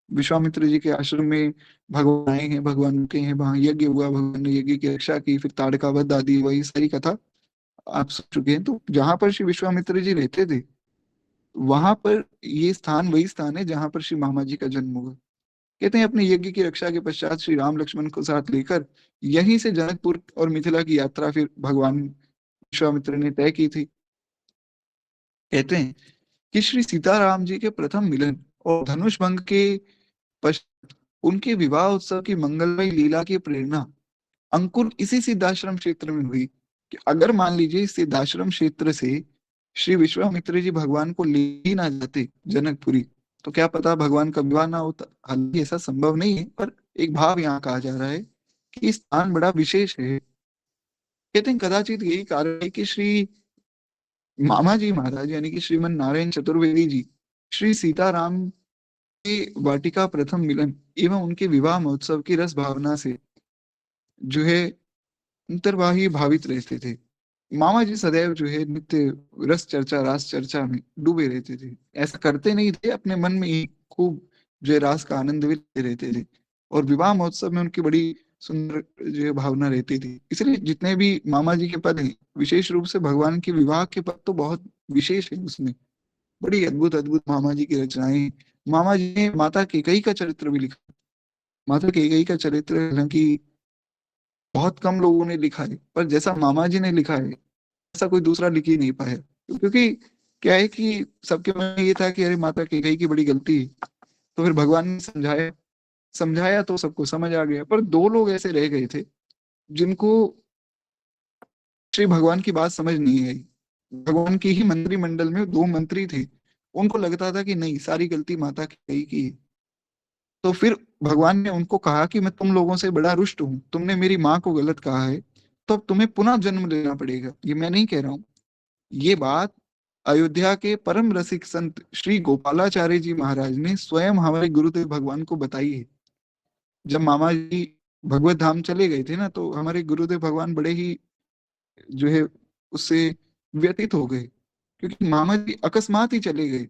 विश्वामित्र जी के आश्रम में भगवान आए हैं, भगवान रुके हैं, वहां यज्ञ हुआ, भगवान ने यज्ञ की रक्षा की, फिर ताड़का वध आदि वही सारी कथा आप सुन चुके हैं। तो जहां पर श्री विश्वामित्र जी रहते थे, वहां पर ये स्थान वही स्थान है जहां पर श्री मामा जी का जन्म हुआ। कहते हैं अपने यज्ञ की रक्षा के पश्चात श्री राम लक्ष्मण को साथ लेकर यहीं से जनकपुर और मिथिला की यात्रा फिर भगवान विश्वामित्र ने तय की थी। कहते हैं कि श्री सीताराम जी के प्रथम मिलन और धनुष भंग के पश्चात उनके विवाह उत्सव की मंगलमयी लीला की प्रेरणा अंकुर इसी सिद्धाश्रम क्षेत्र में हुई। कि अगर मान लीजिए इस सिद्धाश्रम क्षेत्र से श्री विश्वामित्र जी भगवान को ले ही ना जाते जनकपुरी, तो क्या पता भगवान का विवाह ना होता। हालांकि ऐसा संभव नहीं है, पर एक भाव यहाँ कहा जा रहा है कि इस स्थान बड़ा विशेष है। कहते हैं कदाचित यही कारण है कि श्री मामा जी महाराज यानी कि श्रीमन नारायण चतुर्वेदी जी श्री सीताराम की वाटिका प्रथम मिलन एवं उनके विवाह महोत्सव की रस भावना से जो है अंतर्वाही भावित रहते थे। मामा जी सदैव जो है नित्य रस चर्चा रास चर्चा में डूबे रहते थे। ऐसा करते नहीं थे, अपने मन में ही खूब जो है रास का आनंद भी लेते रहते थे। और विवाह महोत्सव में उनकी बड़ी सुंदर जो है भावना रहती थी। इसलिए जितने भी मामा जी के पद हैं, विशेष रूप से भगवान के विवाह के पद तो बहुत विशेष है उसमें। बड़ी अद्भुत अद्भुत मामा जी की रचनाएं हैं। मामा जी ने माता कैकेयी का चरित्र भी लिखा। माता कैकेयी का चरित्र हालांकि बहुत कम लोगों ने लिखा है, पर जैसा मामा जी ने लिखा है ऐसा कोई दूसरा लिख ही नहीं पाया। क्योंकि क्या है कि सबके मन में ये था कि अरे माता कैकेयी की बड़ी गलती है, तो फिर भगवान ने समझाया, समझाया तो सबको समझ आ गया, पर दो लोग ऐसे रह गए थे जिनको श्री भगवान की बात समझ नहीं आई। भगवान के ही मंत्रिमंडल में दो मंत्री थे, उनको लगता था कि नहीं, सारी गलती माता की है। तो फिर भगवान ने उनको कहा कि मैं तुम लोगों से बड़ा रुष्ट हूं, तुमने मेरी माँ को गलत कहा है, तो अब तुम्हें पुनः जन्म लेना पड़ेगा। ये मैं नहीं कह रहा हूँ, ये बात अयोध्या के परम रसिक संत श्री गोपालाचार्य जी महाराज ने स्वयं हमारे गुरुदेव भगवान को बताई है। जब मामा जी भगवत धाम चले गए थे ना, तो हमारे गुरुदेव भगवान बड़े ही जो है उससे व्यतीत हो गए, क्योंकि मामा जी अकस्मात ही चले गए,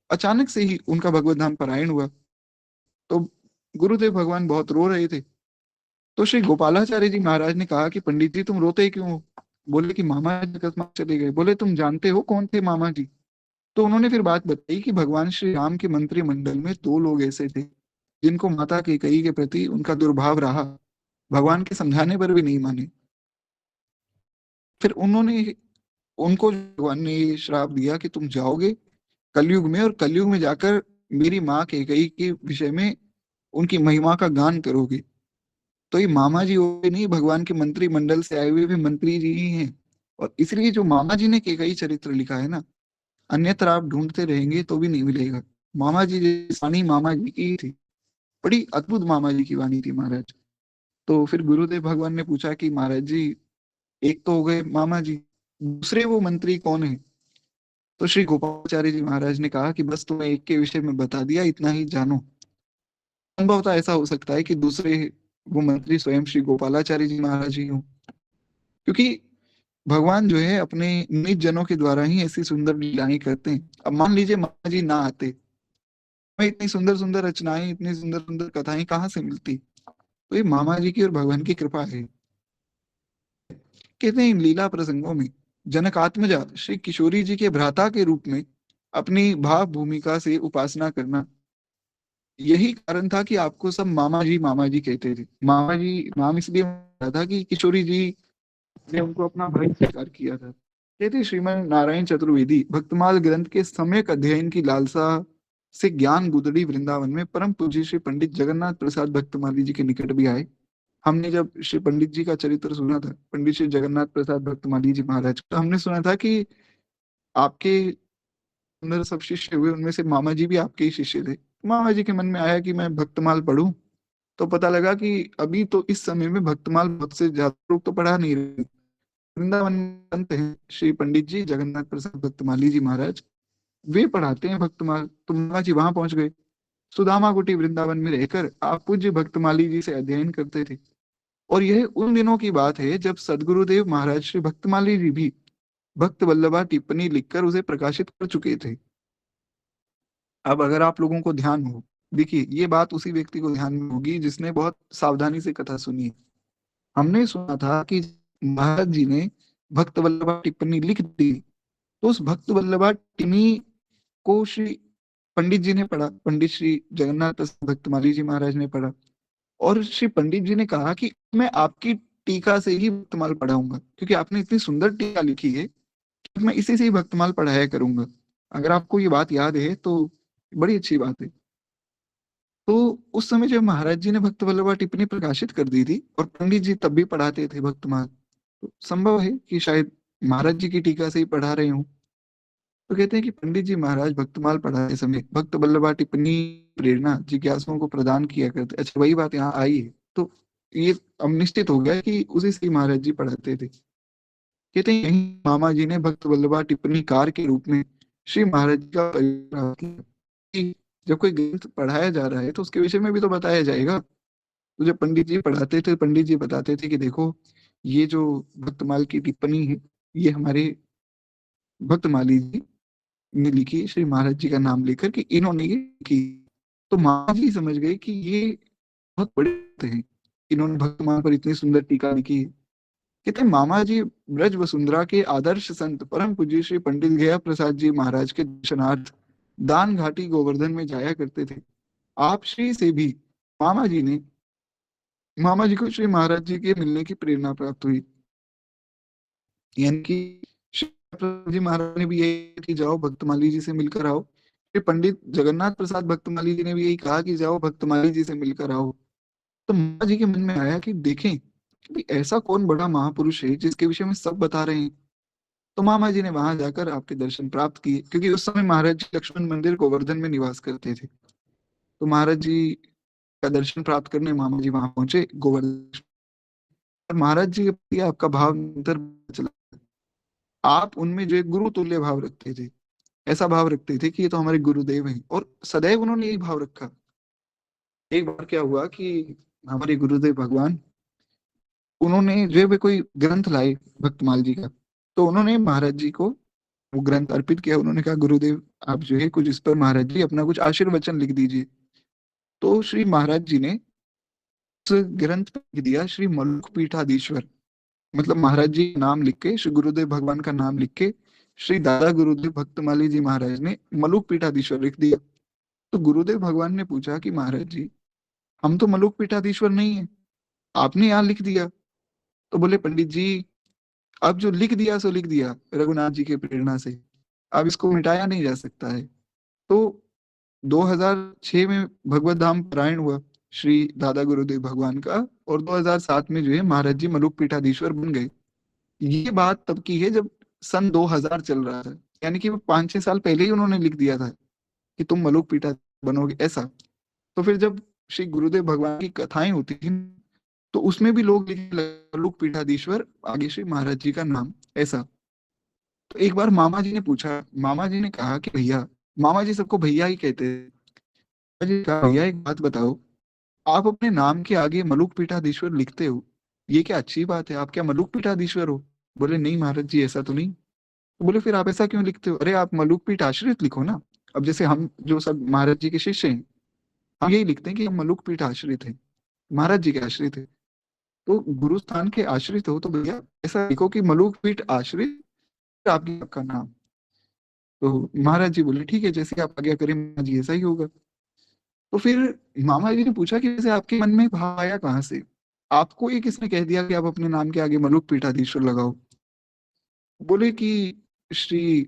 अचानक से ही उनका भगवत धाम पलायन हुआ। तो गुरुदेव भगवान बहुत रो रहे थे। तो श्री गोपालाचार्य जी महाराज ने कहा कि पंडित जी तुम रोते क्यों हो? बोले कि मामा जी अकस्मात चले गए। बोले तुम जानते हो कौन थे मामा जी? तो उन्होंने फिर बात बताई कि भगवान श्री राम के मंत्रिमंडल में दो लोग ऐसे थे जिनको माता कैकेयी के प्रति उनका दुर्भाव रहा, भगवान के समझाने पर भी नहीं माने। फिर उन्होंने उनको भगवान ने ये श्राप दिया कि तुम जाओगे कलयुग में, और कलयुग में जाकर मेरी माँ कैकेयी के विषय में उनकी महिमा का गान करोगे। तो ये मामा जी हुए नहीं, भगवान के मंत्रिमंडल से आए हुए भी मंत्री जी ही हैं। और इसलिए जो मामा जी ने कैकेयी चरित्र लिखा है ना, अन्यत्र आप ढूंढते रहेंगे तो भी नहीं मिलेगा। मामा जी जैसी वाणी मामा जी की ही थी, बड़ी अद्भुत मामा जी की वाणी थी महाराज। तो फिर गुरुदेव भगवान ने पूछा कि महाराज जी, एक तो हो गए मामा जी, दूसरे वो मंत्री कौन है? तो श्री गोपालाचार्य जी महाराज ने कहा कि बस तुम्हें एक के विषय में बता दिया, इतना ही जानो। संभवतः ऐसा हो सकता है कि दूसरे वो मंत्री स्वयं श्री गोपालाचार्य जी महाराज ही हों, क्योंकि भगवान जो है अपने निज जनों के द्वारा ही ऐसी सुंदर लीलाएं करते हैं। अब मान लीजिए मामा जी ना आते, हमें इतनी सुंदर सुंदर रचनाएं, इतनी सुंदर सुंदर कथाएं कहाँ से मिलती? तो ये मामा जी की और भगवान की कृपा है। कहते हैं इन लीला प्रसंगों में जनकात्मजा श्री किशोरी जी के भ्राता के रूप में अपनी भाव भूमिका से उपासना करना, यही कारण था कि आपको सब मामा जी कहते थे। मामा जी नाम इसलिए था कि किशोरी जी ने उनको अपना भाई स्वीकार किया था। कहते श्रीमन नारायण चतुर्वेदी भक्तमाल ग्रंथ के सम्यक अध्ययन की लालसा से ज्ञान गुदड़ी वृंदावन में परम पूज्य श्री पंडित जगन्नाथ प्रसाद भक्तमाली जी के निकट भी आए। हमने जब श्री पंडित जी का चरित्र सुना था, पंडित श्री जगन्नाथ प्रसाद भक्तमाली जी महाराज, तो हमने सुना था कि आपके अंदर सब शिष्य हुए, उनमें से मामा जी भी आपके ही शिष्य थे। मामा जी के मन में आया कि मैं भक्तमाल पढ़ूं, तो पता लगा कि अभी तो इस समय में भक्तमाल बहुत से ज्यादा लोग तो पढ़ा नहीं रहे। वृंदावन में संत हैं श्री पंडित जी जगन्नाथ प्रसाद भक्तमाली जी महाराज, वे पढ़ाते हैं भक्तमाल। तो मामा जी वहां पहुंच गए। सुदामा कुटी वृंदावन में रहकर आप पूज्य भक्तमाली जी से अध्ययन करते थे। और यह उन दिनों की बात है जब सदगुरुदेव महाराज श्री भक्तमाली जी भी भक्त वल्लभा टिप्पणी लिखकर उसे प्रकाशित कर चुके थे। अब अगर आप लोगों को ध्यान हो, देखिए ये बात उसी व्यक्ति को ध्यान में होगी जिसने बहुत सावधानी से कथा सुनी है। हमने सुना था कि महाराज जी ने भक्त वल्लभा टिप्पणी लिख दी, तो उस भक्त वल्लभा टिप्पणी को श्री पंडित जी ने पढ़ा, पंडित श्री जगन्नाथ प्रसाद भक्तमाली जी महाराज ने पढ़ा। और श्री पंडित जी ने कहा कि मैं आपकी टीका से ही भक्तमाल पढ़ाऊंगा, क्योंकि आपने इतनी सुंदर टीका लिखी है कि मैं इसी से ही भक्तमाल पढ़ाया करूंगा। अगर आपको ये बात याद है तो बड़ी अच्छी बात है। तो उस समय जब महाराज जी ने भक्त वल्लभा टिप्पणी प्रकाशित कर दी थी और पंडित जी तब भी पढ़ाते थे भक्तमाल, तो संभव है कि शायद महाराज जी की टीका से ही पढ़ा रहे हूँ। तो कहते हैं कि पंडित जी महाराज भक्तमाल पढ़ाते समय भक्त वल्लभा टिप्पणी प्रेरणा जिज्ञासुओं को प्रदान किया करते। अच्छा, वही बात यहाँ आई है। तो ये अब निश्चित हो गया कि उसी से ही महाराज जी पढ़ाते थे। कहते हैं यही मामा जी ने भक्त वल्लभा टिप्पणी कार के रूप में श्री महाराज जी का परिचय किया कि जब कोई ग्रंथ पढ़ाया जा रहा है तो उसके विषय में भी तो बताया जाएगा। तो जब पंडित जी पढ़ाते थे, पंडित जी बताते थे कि देखो, ये जो भक्तमाल की टिप्पणी है, ये हमारे भक्तमाली जी ने लिखी है, श्री महाराज जी का नाम लेकर कि इन्होंने ये की। तो मामा जी समझ गए कि ये बहुत बड़े बात है, इन्होंने भक्तमाल पर इतनी सुंदर टीका लिखी है। कहते हैं मामा जी ब्रज वसुंधरा के आदर्श संत परम पूज्य श्री पंडित गया प्रसाद जी महाराज के दर्शनार्थ दान घाटी गोवर्धन में जाया करते थे। आप श्री से भी मामा जी ने मामा जी को श्री महाराज जी के मिलने की प्रेरणा प्राप्त हुई। यानी कि श्री प्रसाद जी महाराज ने भी यही कि जाओ भक्तमाली जी से मिलकर आओ। कि पंडित जगन्नाथ प्रसाद भक्तमाली जी ने भी यही कहा कि जाओ भक्तमाली जी से मिलकर आओ। तो मामा जी के मन में आया कि देखें कि भाई ऐसा कौन बड़ा महापुरुष है जिसके विषय में सब बता रहे हैं। तो मामा जी ने वहां जाकर आपके दर्शन प्राप्त किए, क्योंकि उस समय महाराज जी लक्ष्मण मंदिर गोवर्धन में निवास करते थे। तो महाराज जी का दर्शन प्राप्त करने मामा जी वहां पहुंचे गोवर्धन। और महाराज जी के प्रति आपका भाव निरंतर चला। आप उनमें जो एक गुरु तुल्य भाव रखते थे, ऐसा भाव रखते थे कि ये तो हमारे गुरुदेव हैं, और सदैव उन्होंने यही भाव रखा। एक बार क्या हुआ कि हमारे गुरुदेव भगवान, उन्होंने जो है वे कोई ग्रंथ लाए भक्तमाल जी का। तो उन्होंने महाराज जी को वो ग्रंथ अर्पित किया। उन्होंने कहा गुरुदेव आप जो है कुछ इस पर महाराज जी अपना कुछ आशीर्वचन लिख दीजिए। तो श्री महाराज जी ने उस ग्रंथ पे लिख दिया श्री मलुक पीठाधीश्वर। मतलब महाराज जी का नाम लिख के, श्री गुरुदेव भगवान का नाम लिख के श्री दादा गुरुदेव भक्तमाली जी महाराज ने मलुक पीठाधीश्वर लिख दिया। तो गुरुदेव भगवान ने पूछा कि महाराज जी हम तो मलुक पीठाधीश्वर नहीं है, आपने यहाँ लिख दिया। तो बोले पंडित जी अब जो लिख दिया सो लिख दिया रघुनाथ जी के प्रेरणा से, अब इसको मिटाया नहीं जा सकता है। तो 2006 में भगवत धाम पारायण हुआ श्री दादा गुरुदेव भगवान का, और 2007 में जो है महाराज जी मलुक पीठाधीश्वर बन गए। ये बात तब की है जब सन 2000 चल रहा था, यानी कि वो 5-6 साल पहले ही उन्होंने लिख दिया था कि तुम मलुक पीठा बनोगे ऐसा। तो फिर जब श्री गुरुदेव भगवान की कथाएं होती थी, तो उसमें भी लोग लिखने लगे मलुक पीठाधीश्वर आगे श्री महाराज जी का नाम ऐसा। तो एक बार मामा जी ने पूछा, मामा जी ने कहा कि भैया, मामा जी सबको भैया ही कहते हैं। मामा जी ने कहा भैया एक बात बताओ, आप अपने नाम के आगे मलुक पीठाधीश्वर लिखते हो, ये क्या अच्छी बात है? आप क्या मलुक पीठाधीश्वर हो? बोले नहीं महाराज जी ऐसा तो नहीं। तो बोले फिर आप ऐसा क्यों लिखते हो? अरे आप मलुक पीठ आश्रित लिखो ना। अब जैसे हम जो सब महाराज जी के शिष्य हैं, हम यही लिखते हैं कि हम मलुक पीठ आश्रित हैं, महाराज जी के आश्रित है। तो गुरु स्थान के आश्रित हो तो भैया ऐसा लिखो कि मलुक पीठ आश्रित आपकी आपका नाम। तो महाराज जी बोले ठीक है, जैसे आप आज्ञा करें महाराज जी ऐसा ही होगा। तो फिर मामा जी ने पूछा कि जैसे आपके मन में भाव आया कहाँ से, आपको ये किसने कह दिया कि आप अपने नाम के आगे मलुक पीठाधीश्वर लगाओ? बोले कि श्री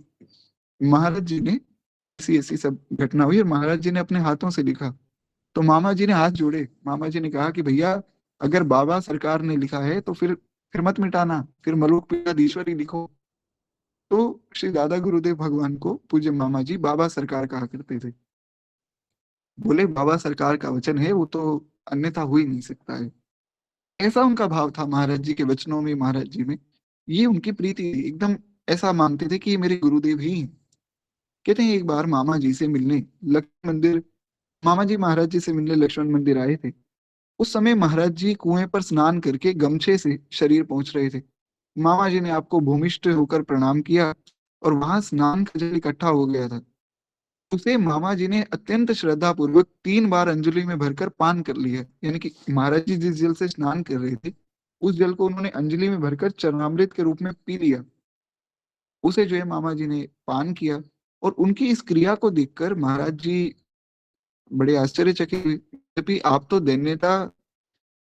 महाराज जी ने ऐसी ऐसी सब घटना हुई और महाराज जी ने अपने हाथों से लिखा। तो मामा जी ने हाथ जोड़े, मामा जी ने कहा कि भैया अगर बाबा सरकार ने लिखा है तो फिर मत मिटाना, फिर मलुक पीठाधीश्वर ही लिखो। तो श्री दादा गुरुदेव भगवान को पूज्य मामा जी बाबा सरकार कहा करते थे। बोले बाबा सरकार का वचन है, वो तो अन्यथा हो ही नहीं सकता है। ऐसा उनका भाव था महाराज जी के वचनों में, महाराज जी में। ये उनकी प्रीति थी, एकदम ऐसा मानते थे कि ये मेरे गुरुदेव ही हैं। कहते हैं एक बार मामा जी से मिलने लक्ष्मण मंदिर, मामा जी महाराज जी से मिलने लक्ष्मण मंदिर आए थे। उस समय महाराज जी कुएं पर स्नान करके गमछे से शरीर पहुंच रहे थे। मामा जी ने आपको भूमिष्ठ होकर प्रणाम किया, और वहां स्नान का जल इकट्ठा हो गया था। उसे मामा जी ने अत्यंत श्रद्धा पूर्वक 3 बार अंजलि में भरकर पान कर लिया। यानी कि महाराज जी जिस जल से स्नान कर रहे थे, उस जल को उन्होंने अंजलि में भरकर चरणामृत के रूप में पी लिया। उसे जो है मामा जी ने पान किया, और उनकी इस क्रिया को देखकर महाराज जी बड़े आश्चर्यचकित हुए। जबकि आप तो दैन्यता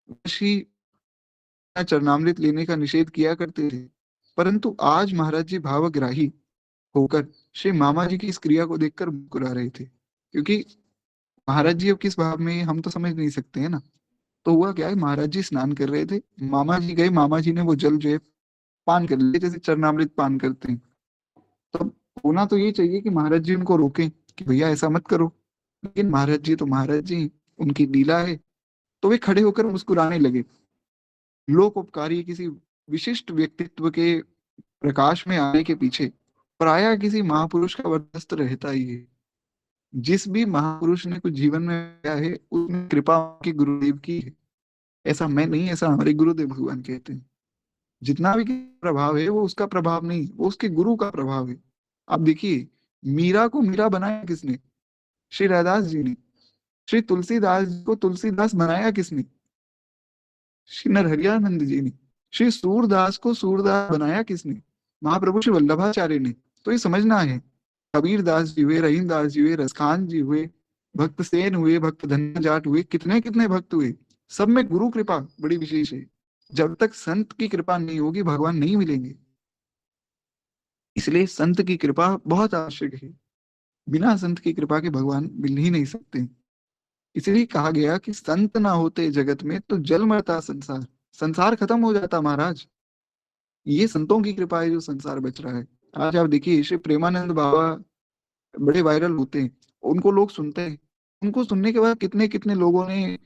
वश ही चरणामृत लेने का निषेध किया करते थे, परंतु आज महाराज जी भावग्राही होकर श्री मामा जी की इस क्रिया को देखकर मुस्कुरा रहे थे। क्योंकि महाराज जी अब किस भाव में हैं, हम तो समझ नहीं सकते है ना। तो हुआ क्या है, महाराज जी स्नान कर रहे थे, मामा जी गए, मामा जी ने वो जल जो है पान कर लिया, जैसे चरणामृत पान करते हैं। तो होना तो ये चाहिए कि महाराज जी उनको रोकें कि भैया ऐसा मत करो, लेकिन महाराज जी तो महाराज जी हैं, उनकी लीला है। तो वे खड़े होकर मुस्कुराने लगे। लोकोपकारी किसी विशिष्ट व्यक्तित्व के प्रकाश में आने के पीछे प्रायः किसी महापुरुष का वर्चस्व रहता ही है। जिस भी महापुरुष ने कुछ जीवन में किया है उसमें कृपा के गुरुदेव की है। ऐसा मैं नहीं, ऐसा हमारे गुरुदेव भगवान कहते हैं। जितना भी प्रभाव है वो उसका प्रभाव नहीं, वो उसके गुरु का प्रभाव है। आप देखिए, मीरा को मीरा बनाया किसने? श्री रैदास जी ने। श्री तुलसीदास जी को तुलसीदास बनाया किसने? श्री नरहरियानंद जी ने। श्री सूरदास को सूरदास बनाया किसने? महाप्रभु श्री वल्लभाचार्य ने। तो ये समझना है, कबीर दास जी हुए, रहीमदास जी हुए, रसखान जी हुए, भक्त सेन हुए, भक्त धन्ना जाट हुए, कितने कितने भक्त हुए, सब में गुरु कृपा बड़ी विशेष है। जब तक संत की कृपा नहीं होगी भगवान नहीं मिलेंगे। इसलिए संत की कृपा बहुत आवश्यक है। बिना संत की कृपा के भगवान मिल ही नहीं सकते। इसलिए कहा गया कि संत ना होते जगत में तो जल मरता संसार, संसार खत्म हो जाता महाराज। ये संतों की कृपा है जो संसार बच रहा है। आज आप देखिए श्री प्रेमानंद बाबा बड़े वायरल होते हैं, उनको लोग सुनते हैं। उनको सुनने के बाद कितने कितने लोगों ने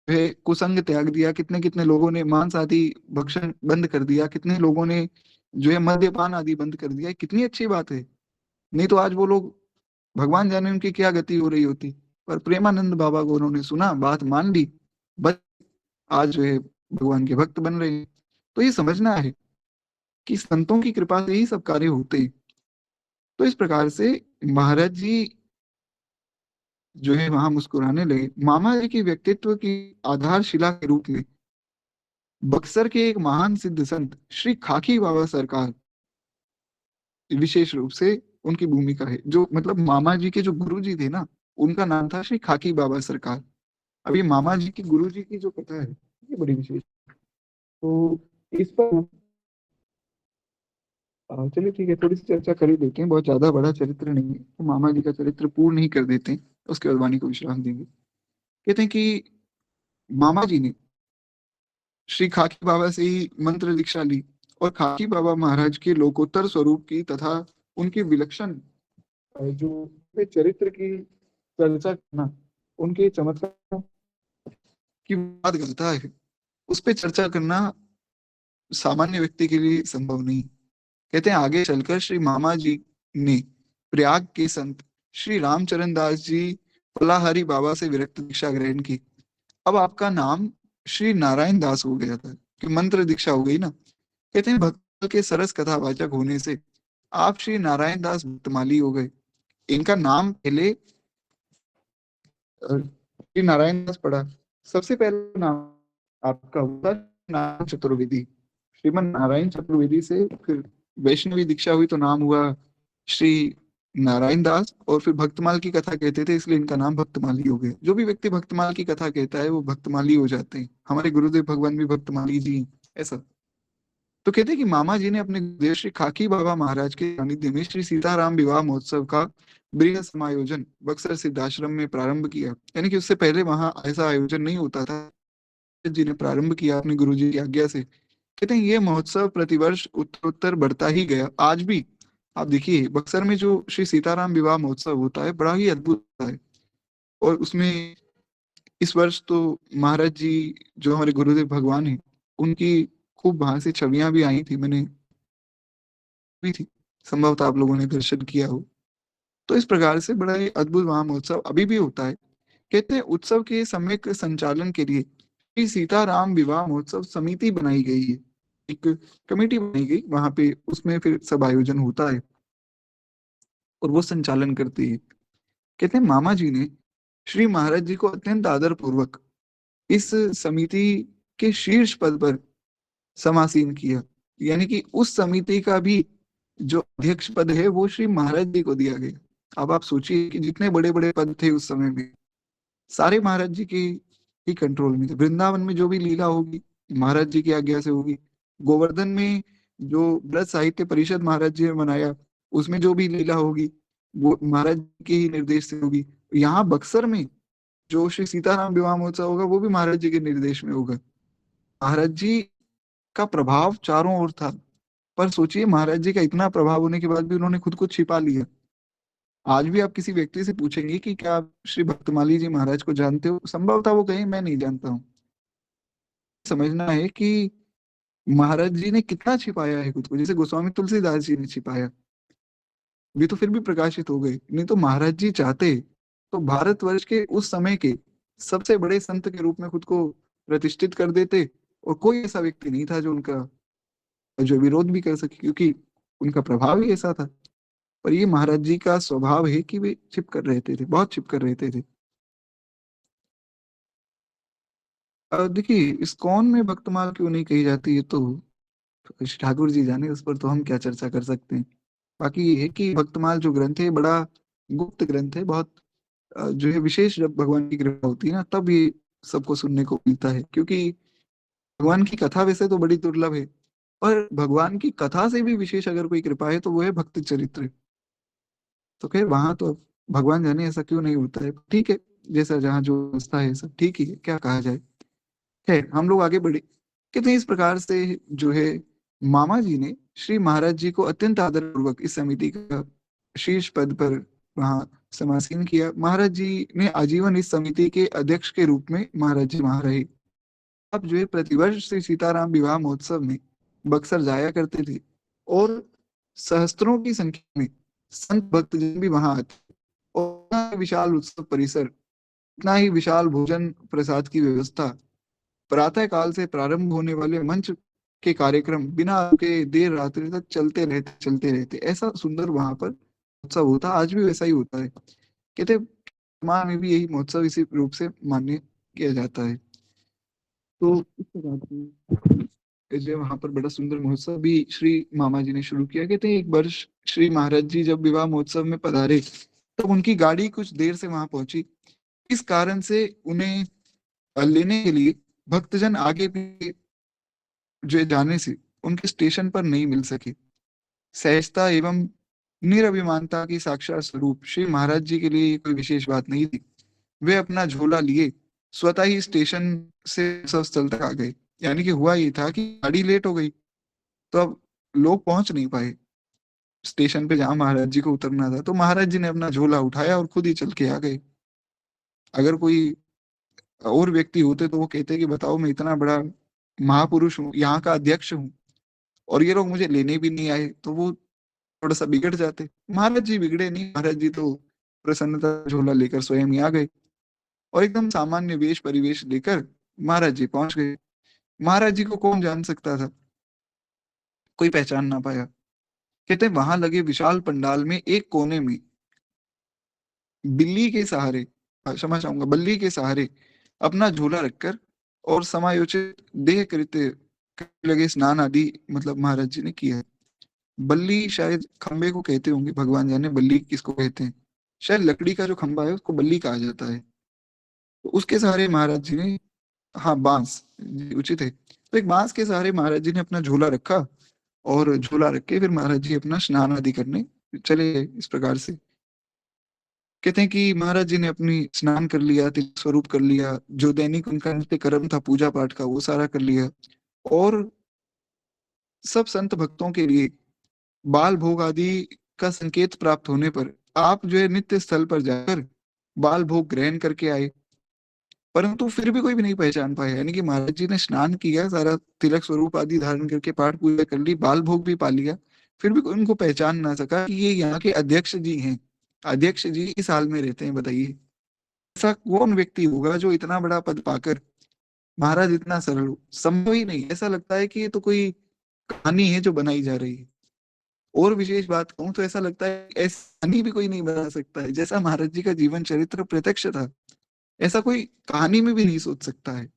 वह कुसंग त्याग दिया, कितने कितने लोगों ने मांस आदि भक्षण बंद कर दिया, कितने लोगों ने जो है मद्यपान आदि बंद कर दिया। कितनी अच्छी बात है। नहीं तो आज वो लोग, भगवान जाने उनकी क्या गति हो रही होती। पर प्रेमानंद बाबा को उन्होंने सुना, बात मान ली, बस आज जो है भगवान के भक्त बन रहे हैं। तो ये समझना है कि संतों की कृपा से ही सब कार्य होते हैं। तो इस प्रकार से महाराज जी जो है वहां मुस्कुराने लगे। मामा जी की व्यक्तित्व की आधारशिला के रूप में बक्सर के एक महान सिद्ध संत श्री खाकी बाबा सरकार विशेष रूप से उनकी भूमिका है। जो मतलब मामा जी के जो गुरु जी थे ना, उनका नाम था श्री खाकी बाबा सरकार। अब ये मामा जी की गुरु जी की जो कथा है, ये बड़ी विशेष। तो इस पर चलिए ठीक है, थोड़ी सी चर्चा कर ही देते हैं। बहुत ज्यादा बड़ा चरित्र नहीं है, तो मामा जी का चरित्र पूर्ण ही कर देते हैं, उसके बाद वाणी को विश्राम देंगे। कहते हैं कि मामा जी ने श्री खाकी बाबा से ही मंत्र दीक्षा ली और खाकी बाबा महाराज के लोकोत्तर स्वरूप की तथा उनकी विलक्षण जो वे चरित्र की चर्चा करना, उनके चमत्कार की बात करता है, उस पे चर्चा करना सामान्य व्यक्ति के लिए संभव नहीं। कहते हैं आगे चलकर श्री मामा जी ने प्रयाग के संत श्री रामचरण दास जी पलाहरी बाबा से विरक्त दीक्षा ग्रहण की। अब आपका नाम श्री नारायण दास हो गया था कि मंत्र दीक्षा हो गई ना। कहते हैं भक्त के सरस कथावाचक होने से आप श्री नारायण दास भक्तमाली हो गए। इनका नाम पहले श्री नारायण दास पड़ा। सबसे पहला नाम आपका हुआ नारायण चतुर्वेदी। श्रीमन नारायण चतुर्वेदी से फिर वैष्णवी दीक्षा हुई तो नाम हुआ श्री नारायण दास, और फिर भक्तमाल की कथा कहते थे इसलिए इनका नाम भक्तमाली हो गया। जो भी व्यक्ति भक्तमाल की कथा कहता है वो भक्तमाली हो जाते हैं। हमारे गुरुदेव भगवान भी भक्तमाली जी हैं, ऐसा। तो कहते हैं कि मामा जी ने अपने गुरुदेव श्री खाकी बाबा महाराज के सानिध्य में श्री सीताराम विवाह महोत्सव का बृहद समायोजन बक्सर सिद्धाश्रम में प्रारंभ किया। यानी कि उससे पहले वहां ऐसा आयोजन नहीं होता था, जी ने प्रारंभ किया अपने गुरु जी की आज्ञा से। कहते हैं ये महोत्सव प्रतिवर्ष उत्तरोत्तर बढ़ता ही गया। आज भी आप देखिए बक्सर में जो श्री सीताराम विवाह महोत्सव होता है, बड़ा ही अद्भुत होता है। और उसमें इस वर्ष तो महाराज जी जो हमारे गुरुदेव भगवान हैं, उनकी खूब वहां से छवियां भी आई थी, मैंने भी थी, संभवतः आप लोगों ने दर्शन किया हो। तो इस प्रकार से बड़ा ही अद्भुत वहां महोत्सव अभी भी होता है। कहते हैं उत्सव के सम्यक संचालन के लिए श्री सीताराम विवाह महोत्सव समिति बनाई गई है। एक कमेटी बनाई गई वहां पे, उसमें फिर सब आयोजन होता है और वो संचालन करती है। कहते हैं मामा जी ने श्री महाराज जी को अत्यंत आदर पूर्वक इस समिति के शीर्ष पद पर समासीन किया। यानी कि उस समिति का भी जो अध्यक्ष पद है वो श्री महाराज जी को दिया गया। अब आप सोचिए कि जितने बड़े बड़े पद थे उस समय में, सारे महाराज जी के ही कंट्रोल में थे। वृंदावन में जो भी लीला होगी महाराज जी की आज्ञा से होगी। गोवर्धन में जो ब्रज साहित्य परिषद महाराज जी ने बनाया, उसमें जो भी लीला होगी वो महाराज जी के ही निर्देश से होगी। यहाँ बक्सर में जो श्री सीताराम विवाह महोत्सव होगा वो भी महाराज जी के निर्देश में होगा। महाराज जी का प्रभाव चारों ओर था। पर सोचिए महाराज जी का इतना प्रभाव होने के बाद भी उन्होंने खुद को छिपा लिया। आज भी आप किसी व्यक्ति से पूछेंगे कि क्या आप श्री भक्तमाली जी महाराज को जानते हो, संभवतः वो कहें मैं नहीं जानता हूँ। समझना है कि महाराज जी ने कितना छिपाया है खुद को, जैसे गोस्वामी तुलसीदास जी ने छिपाया। वे तो फिर भी प्रकाशित हो गए, नहीं तो महाराज जी चाहते तो भारतवर्ष के उस समय के सबसे बड़े संत के रूप में खुद को प्रतिष्ठित कर देते, और कोई ऐसा व्यक्ति नहीं था जो उनका जो विरोध भी कर सके, क्योंकि उनका प्रभाव ही ऐसा था। पर ये महाराज जी का स्वभाव है कि वे छिप कर रहते थे, बहुत छिप कर रहते थे। देखिए इस्कॉन में भक्तमाल क्यों नहीं कही जाती है तो श्री ठाकुर जी जाने, उस पर तो हम क्या चर्चा कर सकते हैं। बाकी ये है कि भक्तमाल जो ग्रंथ है बड़ा गुप्त ग्रंथ है, बहुत जो है विशेष, जब भगवान की कृपा होती है ना तब ये सबको सुनने को मिलता है। क्योंकि भगवान की कथा वैसे तो बड़ी दुर्लभ है, और भगवान की कथा से भी विशेष अगर कोई कृपा है तो वो है भक्त चरित्र। तो खैर वहां तो भगवान जाने ऐसा क्यों नहीं होता है, ठीक है, जैसा जहाँ जो व्यवस्था है सब ठीक ही है, क्या कहा जाए। है, हम लोग आगे बढ़े। कहते हैं इस प्रकार से जो है मामा जी ने श्री महाराज जी को अत्यंत आदरपूर्वक इस समिति का शीर्ष पद पर वहाँ समासीन किया। महाराज जी ने आजीवन इस समिति के अध्यक्ष के रूप में महाराज जी वहाँ रहे। अब जो है प्रतिवर्ष श्री सीताराम विवाह महोत्सव में बक्सर जाया करते थे, और सहस्त्रों की संख्या में संत भक्तजन भी वहां आते, और उतना ही विशाल उत्सव परिसर, इतना ही विशाल भोजन प्रसाद की व्यवस्था, प्रातः काल से प्रारंभ होने वाले मंच के कार्यक्रम बिना रुके देर रात्रि तक चलते रहते, ऐसा सुंदर वहां पर उत्सव होता, आज भी वैसा ही होता है। कहते वर्तमान में भी यही महोत्सव इसी रूप से मान्य किया जाता है। तो इस प्रकार से जो वहां पर बड़ा सुंदर महोत्सव भी श्री मामा जी ने शुरू किया। कहते हैं एक वर्ष श्री महाराज जी जब विवाह महोत्सव में पधारे, तब उनकी गाड़ी कुछ देर से वहां पहुंची। इस कारण से उन्हें लेने के लिए भक्तजन आगे भी जो जाने से उनके स्टेशन पर नहीं मिल सके। सहजता एवं निरभिमानता की साक्षात स्वरूप श्री महाराज जी के लिए ये कोई विशेष बात नहीं थी। वे अपना झोला लिए स्वतः ही स्टेशन से उत्सव स्थल तक आ गए। यानी कि हुआ ये था कि गाड़ी लेट हो गई, तो अब लोग पहुंच नहीं पाए स्टेशन पे जहां महाराज जी को उतरना था, तो महाराज जी ने अपना झोला उठाया और खुद ही चल के आ गए। अगर कोई और व्यक्ति होते तो वो कहते कि बताओ, मैं इतना बड़ा महापुरुष हूँ, यहाँ का अध्यक्ष हूँ, और ये लोग मुझे लेने भी नहीं आए, तो वो थोड़ा सा बिगड़ जाते। महाराज जी बिगड़े नहीं, महाराज जी तो प्रसन्नता झोला लेकर स्वयं ही आ गए, और एकदम सामान्य वेश परिवेश लेकर महाराज जी पहुंच गए। महाराज जी को कौन जान सकता था, कोई पहचान ना पाया। कहते हैं वहां लगे विशाल पंडाल में एक कोने में बिल्ली के सहारे, क्षमा चाहूंगा, बल्ली के सहारे अपना झोला रखकर और समायोचित देह कृत्य करने लगे, स्नान आदि मतलब महाराज जी ने किया है। बल्ली शायद खंबे को कहते होंगे, भगवान जाने बल्ली किसको कहते हैं। शायद लकड़ी का जो खंबा है उसको बल्ली कहा जाता है। तो उसके सहारे महाराज जी ने, हाँ बांस जी, उचित है। तो एक बांस के सहारे महाराज जी ने अपना झोला रखा, और झोला रख के फिर महाराज जी अपना स्नान आदि करने चले गए। इस प्रकार से कहते हैं कि महाराज जी ने अपनी स्नान कर लिया, तिलक स्वरूप कर लिया, जो दैनिक उनका नित्य कर्म था पूजा पाठ का वो सारा कर लिया, और सब संत भक्तों के लिए बाल भोग आदि का संकेत प्राप्त होने पर आप जो है नित्य स्थल पर जाकर बाल भोग ग्रहण करके आए। परंतु फिर भी कोई भी नहीं पहचान पाया, यानी कि महाराज जी ने स्नान किया, सारा तिलक स्वरूप आदि धारण करके पाठ पूजा कर ली, बाल भोग भी पा लिया, फिर भी कोई उनको पहचान ना सका कि ये यहाँ के अध्यक्ष जी हैं। अध्यक्ष जी इस हाल में रहते हैं, बताइए ऐसा कौन व्यक्ति होगा जो इतना बड़ा पद पाकर, महाराज इतना सरल हो, संभव ही नहीं। ऐसा लगता है कि ये तो कोई कहानी है जो बनाई जा रही है। और विशेष बात कहूं तो ऐसा लगता है ऐसी कहानी भी कोई नहीं बना सकता है, जैसा महाराज जी का जीवन चरित्र प्रत्यक्ष था, ऐसा कोई कहानी में भी नहीं सोच सकता है।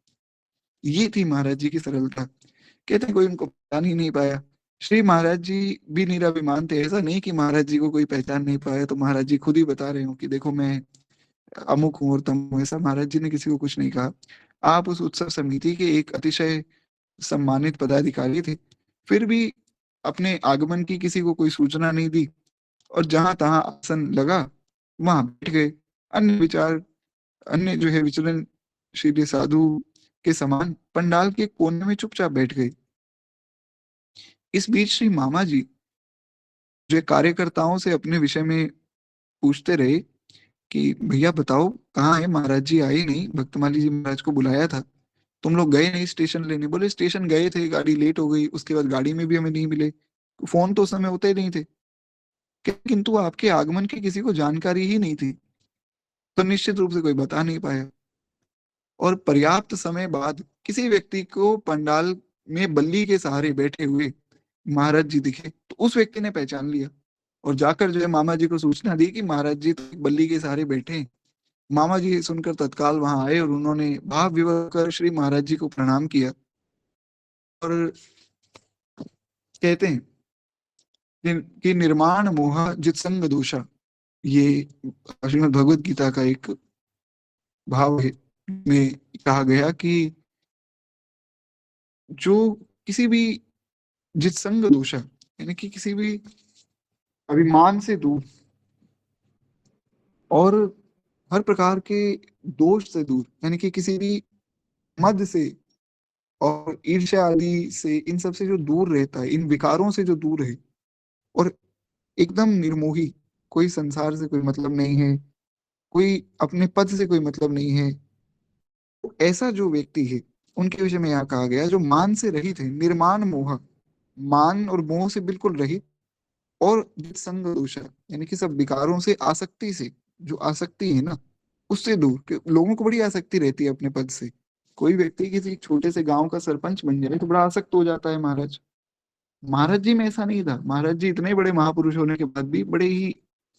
ये थी महाराज जी की सरलता। कहते हैं कोई उनको पहचान ही नहीं पाया। श्री महाराज जी भी निराभिमान थे, ऐसा नहीं कि महाराज जी को कोई पहचान नहीं पाया तो महाराज जी खुद ही बता रहे हो कि देखो मैं अमुक हूँ और तम हूँ, ऐसा महाराज जी ने किसी को कुछ नहीं कहा। आप उस उत्सव समिति के एक अतिशय सम्मानित पदाधिकारी थे, फिर भी अपने आगमन की किसी को कोई सूचना नहीं दी, और जहां तहां आसन लगा वहां बैठ गए। अन्य विचार, अन्य जो है विचरणशील साधु के समान पंडाल के कोने में चुपचाप बैठ गए। इस बीच श्री मामा जी जो है कार्यकर्ताओं से अपने विषय में पूछते रहे कि भैया बताओ कहाँ है महाराज जी, आए नहीं, भक्तमाली जी महाराज को बुलाया था, तुम लोग गए नहीं स्टेशन लेने। बोले स्टेशन गए थे, गाड़ी लेट हो गई, उसके बाद गाड़ी में भी हमें नहीं मिले, फोन तो उस समय होते ही नहीं थे, किंतु आपके आगमन की किसी को जानकारी ही नहीं थी, तो निश्चित रूप से कोई बता नहीं पाया। और पर्याप्त समय बाद किसी व्यक्ति को पंडाल में बल्ली के सहारे बैठे हुए महाराज जी दिखे, तो उस व्यक्ति ने पहचान लिया, और जाकर जो है मामा जी को सूचना दी कि महाराज जी तो बल्ली के सहारे बैठे हैं। मामा जी सुनकर तत्काल वहां आए, और उन्होंने भाव विभोर कर श्री महाराज जी को प्रणाम किया, और कहते हैं कि निर्माण मोह जितसंग दोषा, ये श्रीमद् भगवत गीता का एक भाव है, में कहा गया कि जो किसी भी जितसंग दोषा, यानी कि किसी भी अभिमान से दूर, और हर प्रकार के दोष से दूर, यानी कि किसी भी मद से और ईर्ष्या आदि से, इन सब से जो दूर रहता है, इन विकारों से जो दूर है, और एकदम निर्मोही, कोई संसार से कोई मतलब नहीं है, कोई अपने पद से कोई मतलब नहीं है, तो ऐसा जो व्यक्ति है, उनके विषय में यहाँ कहा गया, जो मान से रहित है, निर्माण मोह, मान और मोह से बिल्कुल रहित, और संग दोषा, यानी कि सब विकारों से, आसक्ति से, जो आसक्ति है ना, उससे दूर, कि लोगों को बड़ी आसक्ति रहती है अपने पद से। कोई व्यक्ति किसी छोटे से गांव का सरपंच बन जाए तो बड़ा आसक्त हो जाता है महाराज। महाराज जी में ऐसा नहीं था। महाराज जी इतने बड़े महापुरुष होने के बाद भी बड़े ही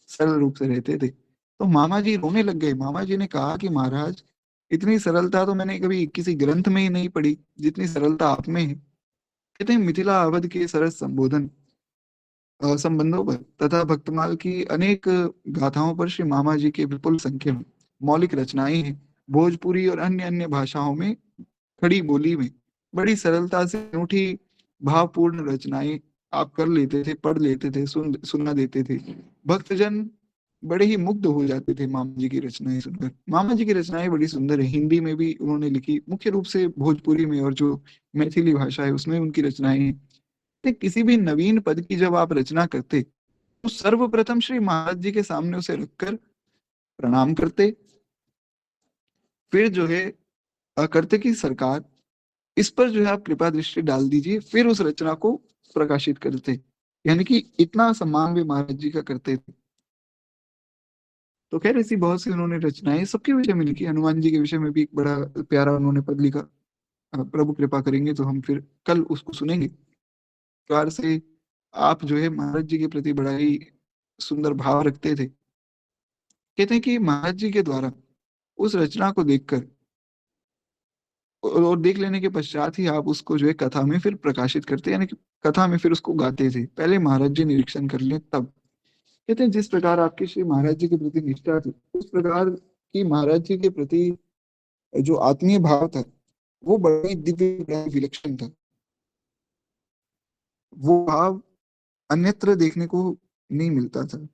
सरल रूप से रहते थे। तो मामा जी रोने लग गए। मामा जी ने कहा कि महाराज, इतनी सरलता तो मैंने कभी किसी ग्रंथ में ही नहीं पढ़ी जितनी सरलता आप में है। कहते हैं मिथिला अवध के सरस संबोधन संबंधों पर तथा भक्तमाल की अनेक गाथाओं पर श्री मामा जी के विपुल संख्या में मौलिक रचनाएं हैं। भोजपुरी और अन्य अन्य भाषाओं में खड़ी बोली में बड़ी सरलता से अनूठी भावपूर्ण रचनाएं आप कर लेते थे, पढ़ लेते थे, सुना देते थे। भक्तजन बड़े ही मुग्ध हो जाते थे मामा जी की रचनाएं सुनकर। मामा जी की रचनाएं बड़ी सुंदर है, हिंदी में भी उन्होंने लिखी, मुख्य रूप से भोजपुरी में, और जो मैथिली भाषा है उसमें उनकी रचनाएं हैं। तो किसी भी नवीन पद की जब आप रचना करते तो सर्वप्रथम श्री महाराज जी के सामने उसे रखकर प्रणाम करते, फिर जो है करते कि सरकार, इस पर जो है आप कृपा दृष्टि डाल दीजिए, फिर उस रचना को प्रकाशित करते। यानी कि इतना सम्मान भी महाराज जी का करते थे। तो खैर ऐसी बहुत सी उन्होंने रचनाएं सबके विषय में लिखी। हनुमान जी के विषय में भी एक बड़ा प्यारा उन्होंने पद लिखा। प्रभु कृपा करेंगे तो हम फिर कल उसको सुनेंगे। प्रकार से आप जो है महाराज जी के प्रति बड़ा ही सुंदर भाव रखते थे। कहते हैं कि महाराज जी के द्वारा उस रचना को देखकर और देख लेने के पश्चात ही आप उसको जो है कथा में फिर प्रकाशित करते, यानी कि कथा में फिर उसको गाते थे। पहले महाराज जी निरीक्षण कर लें तब। कहते हैं जिस प्रकार आपकी श्री महाराज जी के प्रति निष्ठा थी, उस प्रकार की महाराज जी के प्रति जो आत्मीय भाव था, वो बड़ा ही दिव्य, बड़ा ही विलक्षण था। वो भाव अन्यत्र देखने को नहीं मिलता था।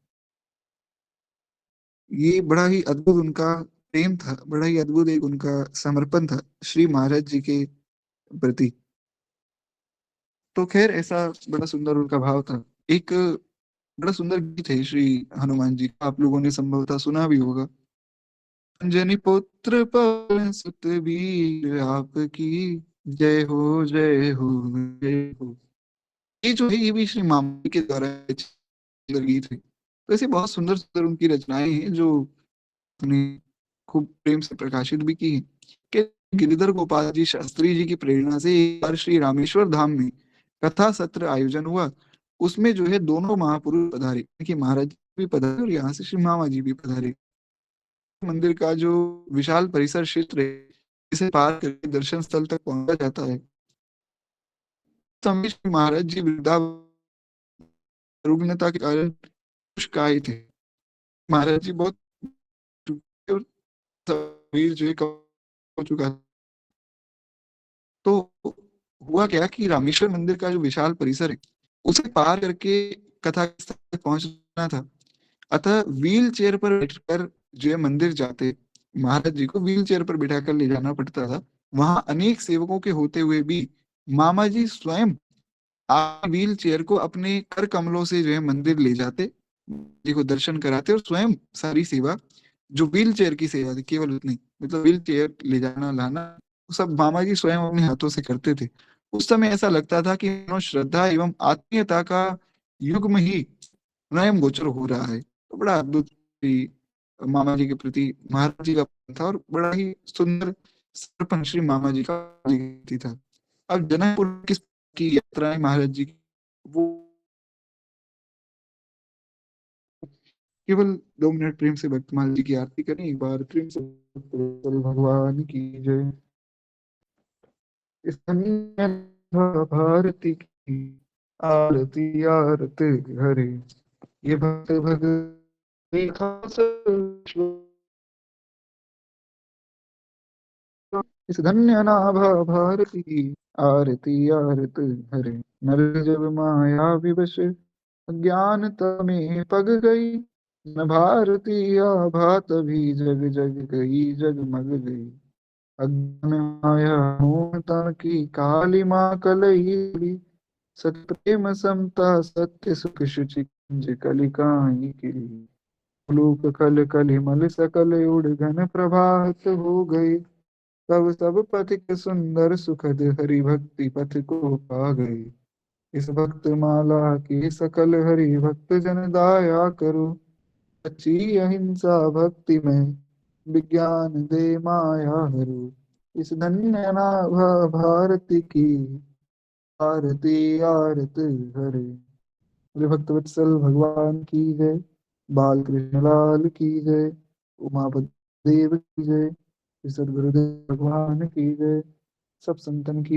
ये बड़ा ही अद्भुत उनका प्रेम था, बड़ा ही अद्भुत एक उनका समर्पण था श्री महाराज जी के प्रति। तो खैर ऐसा बड़ा सुंदर उनका भाव था। एक बड़ा सुंदर गीत है श्री हनुमान जी का, आप लोगों ने संभवतः सुना भी होगा। अंजनी पुत्र पवन सुत वीर आपकी, जय हो जय हो जय हो। ये जो है ये भी श्री मामू के द्वारा एक सुंदर गीत है। तो ऐसे बहुत सुंदर सुंदर उनकी रचनाएं हैं जो उन्हें खूब प्रेम से प्रकाशित भी की है। कि गिरिधर गोपाल जी शास्त्री जी की प्रेरणा से एक बार श्री रामेश्वर धाम में कथा सत्र आयोजन हुआ। उसमें जो है दोनों महापुरुष पधारे, कि महाराज जी भी पधारे और यहाँ से श्री मामा जी भी पधारे। मंदिर का जो विशाल परिसर क्षेत्र है, इसे पार करके दर्शन स्थल तक पहुंचा जाता है। समय श्री महाराज जी वृद्धा रुग्णता के कारण शुष्काय थे। महाराज जी बहुत टूटे और शरीर जो है कम हो चुका। तो हुआ क्या कि रामेश्वर मंदिर का जो विशाल परिसर है, उसे पार करके कथा स्थल तक पहुंचना था। अतः व्हील चेयर पर बैठकर जो है मंदिर जाते, महाराज जी को व्हील चेयर पर बिठाकर ले जाना पड़ता था। वहां अनेक सेवकों के होते हुए भी मामा जी स्वयं आप व्हील चेयर को अपने कर कमलों से जो है मंदिर ले जाते, जी को दर्शन कराते, और स्वयं सारी सेवा, जो व्हील चेयर की सेवा थी केवल उतनी, मतलब व्हील चेयर ले जाना लाना, वो सब मामा जी स्वयं अपने हाथों से करते थे। उस समय ऐसा लगता था कि मानो श्रद्धा एवं आत्मीयता का युग में ही स्वयं गोचर हो रहा है। तो बड़ा अद्भुत ही मामा जी के प्रति महाराज जी का प्रेम था, और बड़ा ही सुंदर समर्पण श्री मामा जी का था। अब जनकपुर किस की यात्रा है महाराज जी की, वो केवल 2 मिनट प्रेम से भक्तमाल जी की आरती करें एक बार, प्रेम से भगवान की जय। इस भारती की आरती आरत हरे, ये भक्त भगत खास इस धन्य नाभा भारती की आरती आरत हरे। नर जब माया विवश, अज्ञानता में पग गई, न भारती भात भी जग जग गई जगमग गई। अज्ञान माया मोह तन की काली माँ कलही। सत प्रेम समता सत्य सुख शुचि कुंज कलिकाई की। लोक कल कलि मल सकल उड़ घन प्रभात हो गए। तब सब पथिक सुंदर सुखद हरि भक्ति पथ को पा गए। इस भक्त माला के सकल हरि भक्त जन दाया करो। सच्ची अहिंसा भक्ति में विज्ञान दे माया हरो। इस धन्य नाभ भारती की आरती आरती हरे। बोले भक्तवत्सल भगवान की जय। बाल कृष्ण लाल की जय। उमापति देव की जय। श्री सद्गुरुदेव भगवान की जय। सब संतन की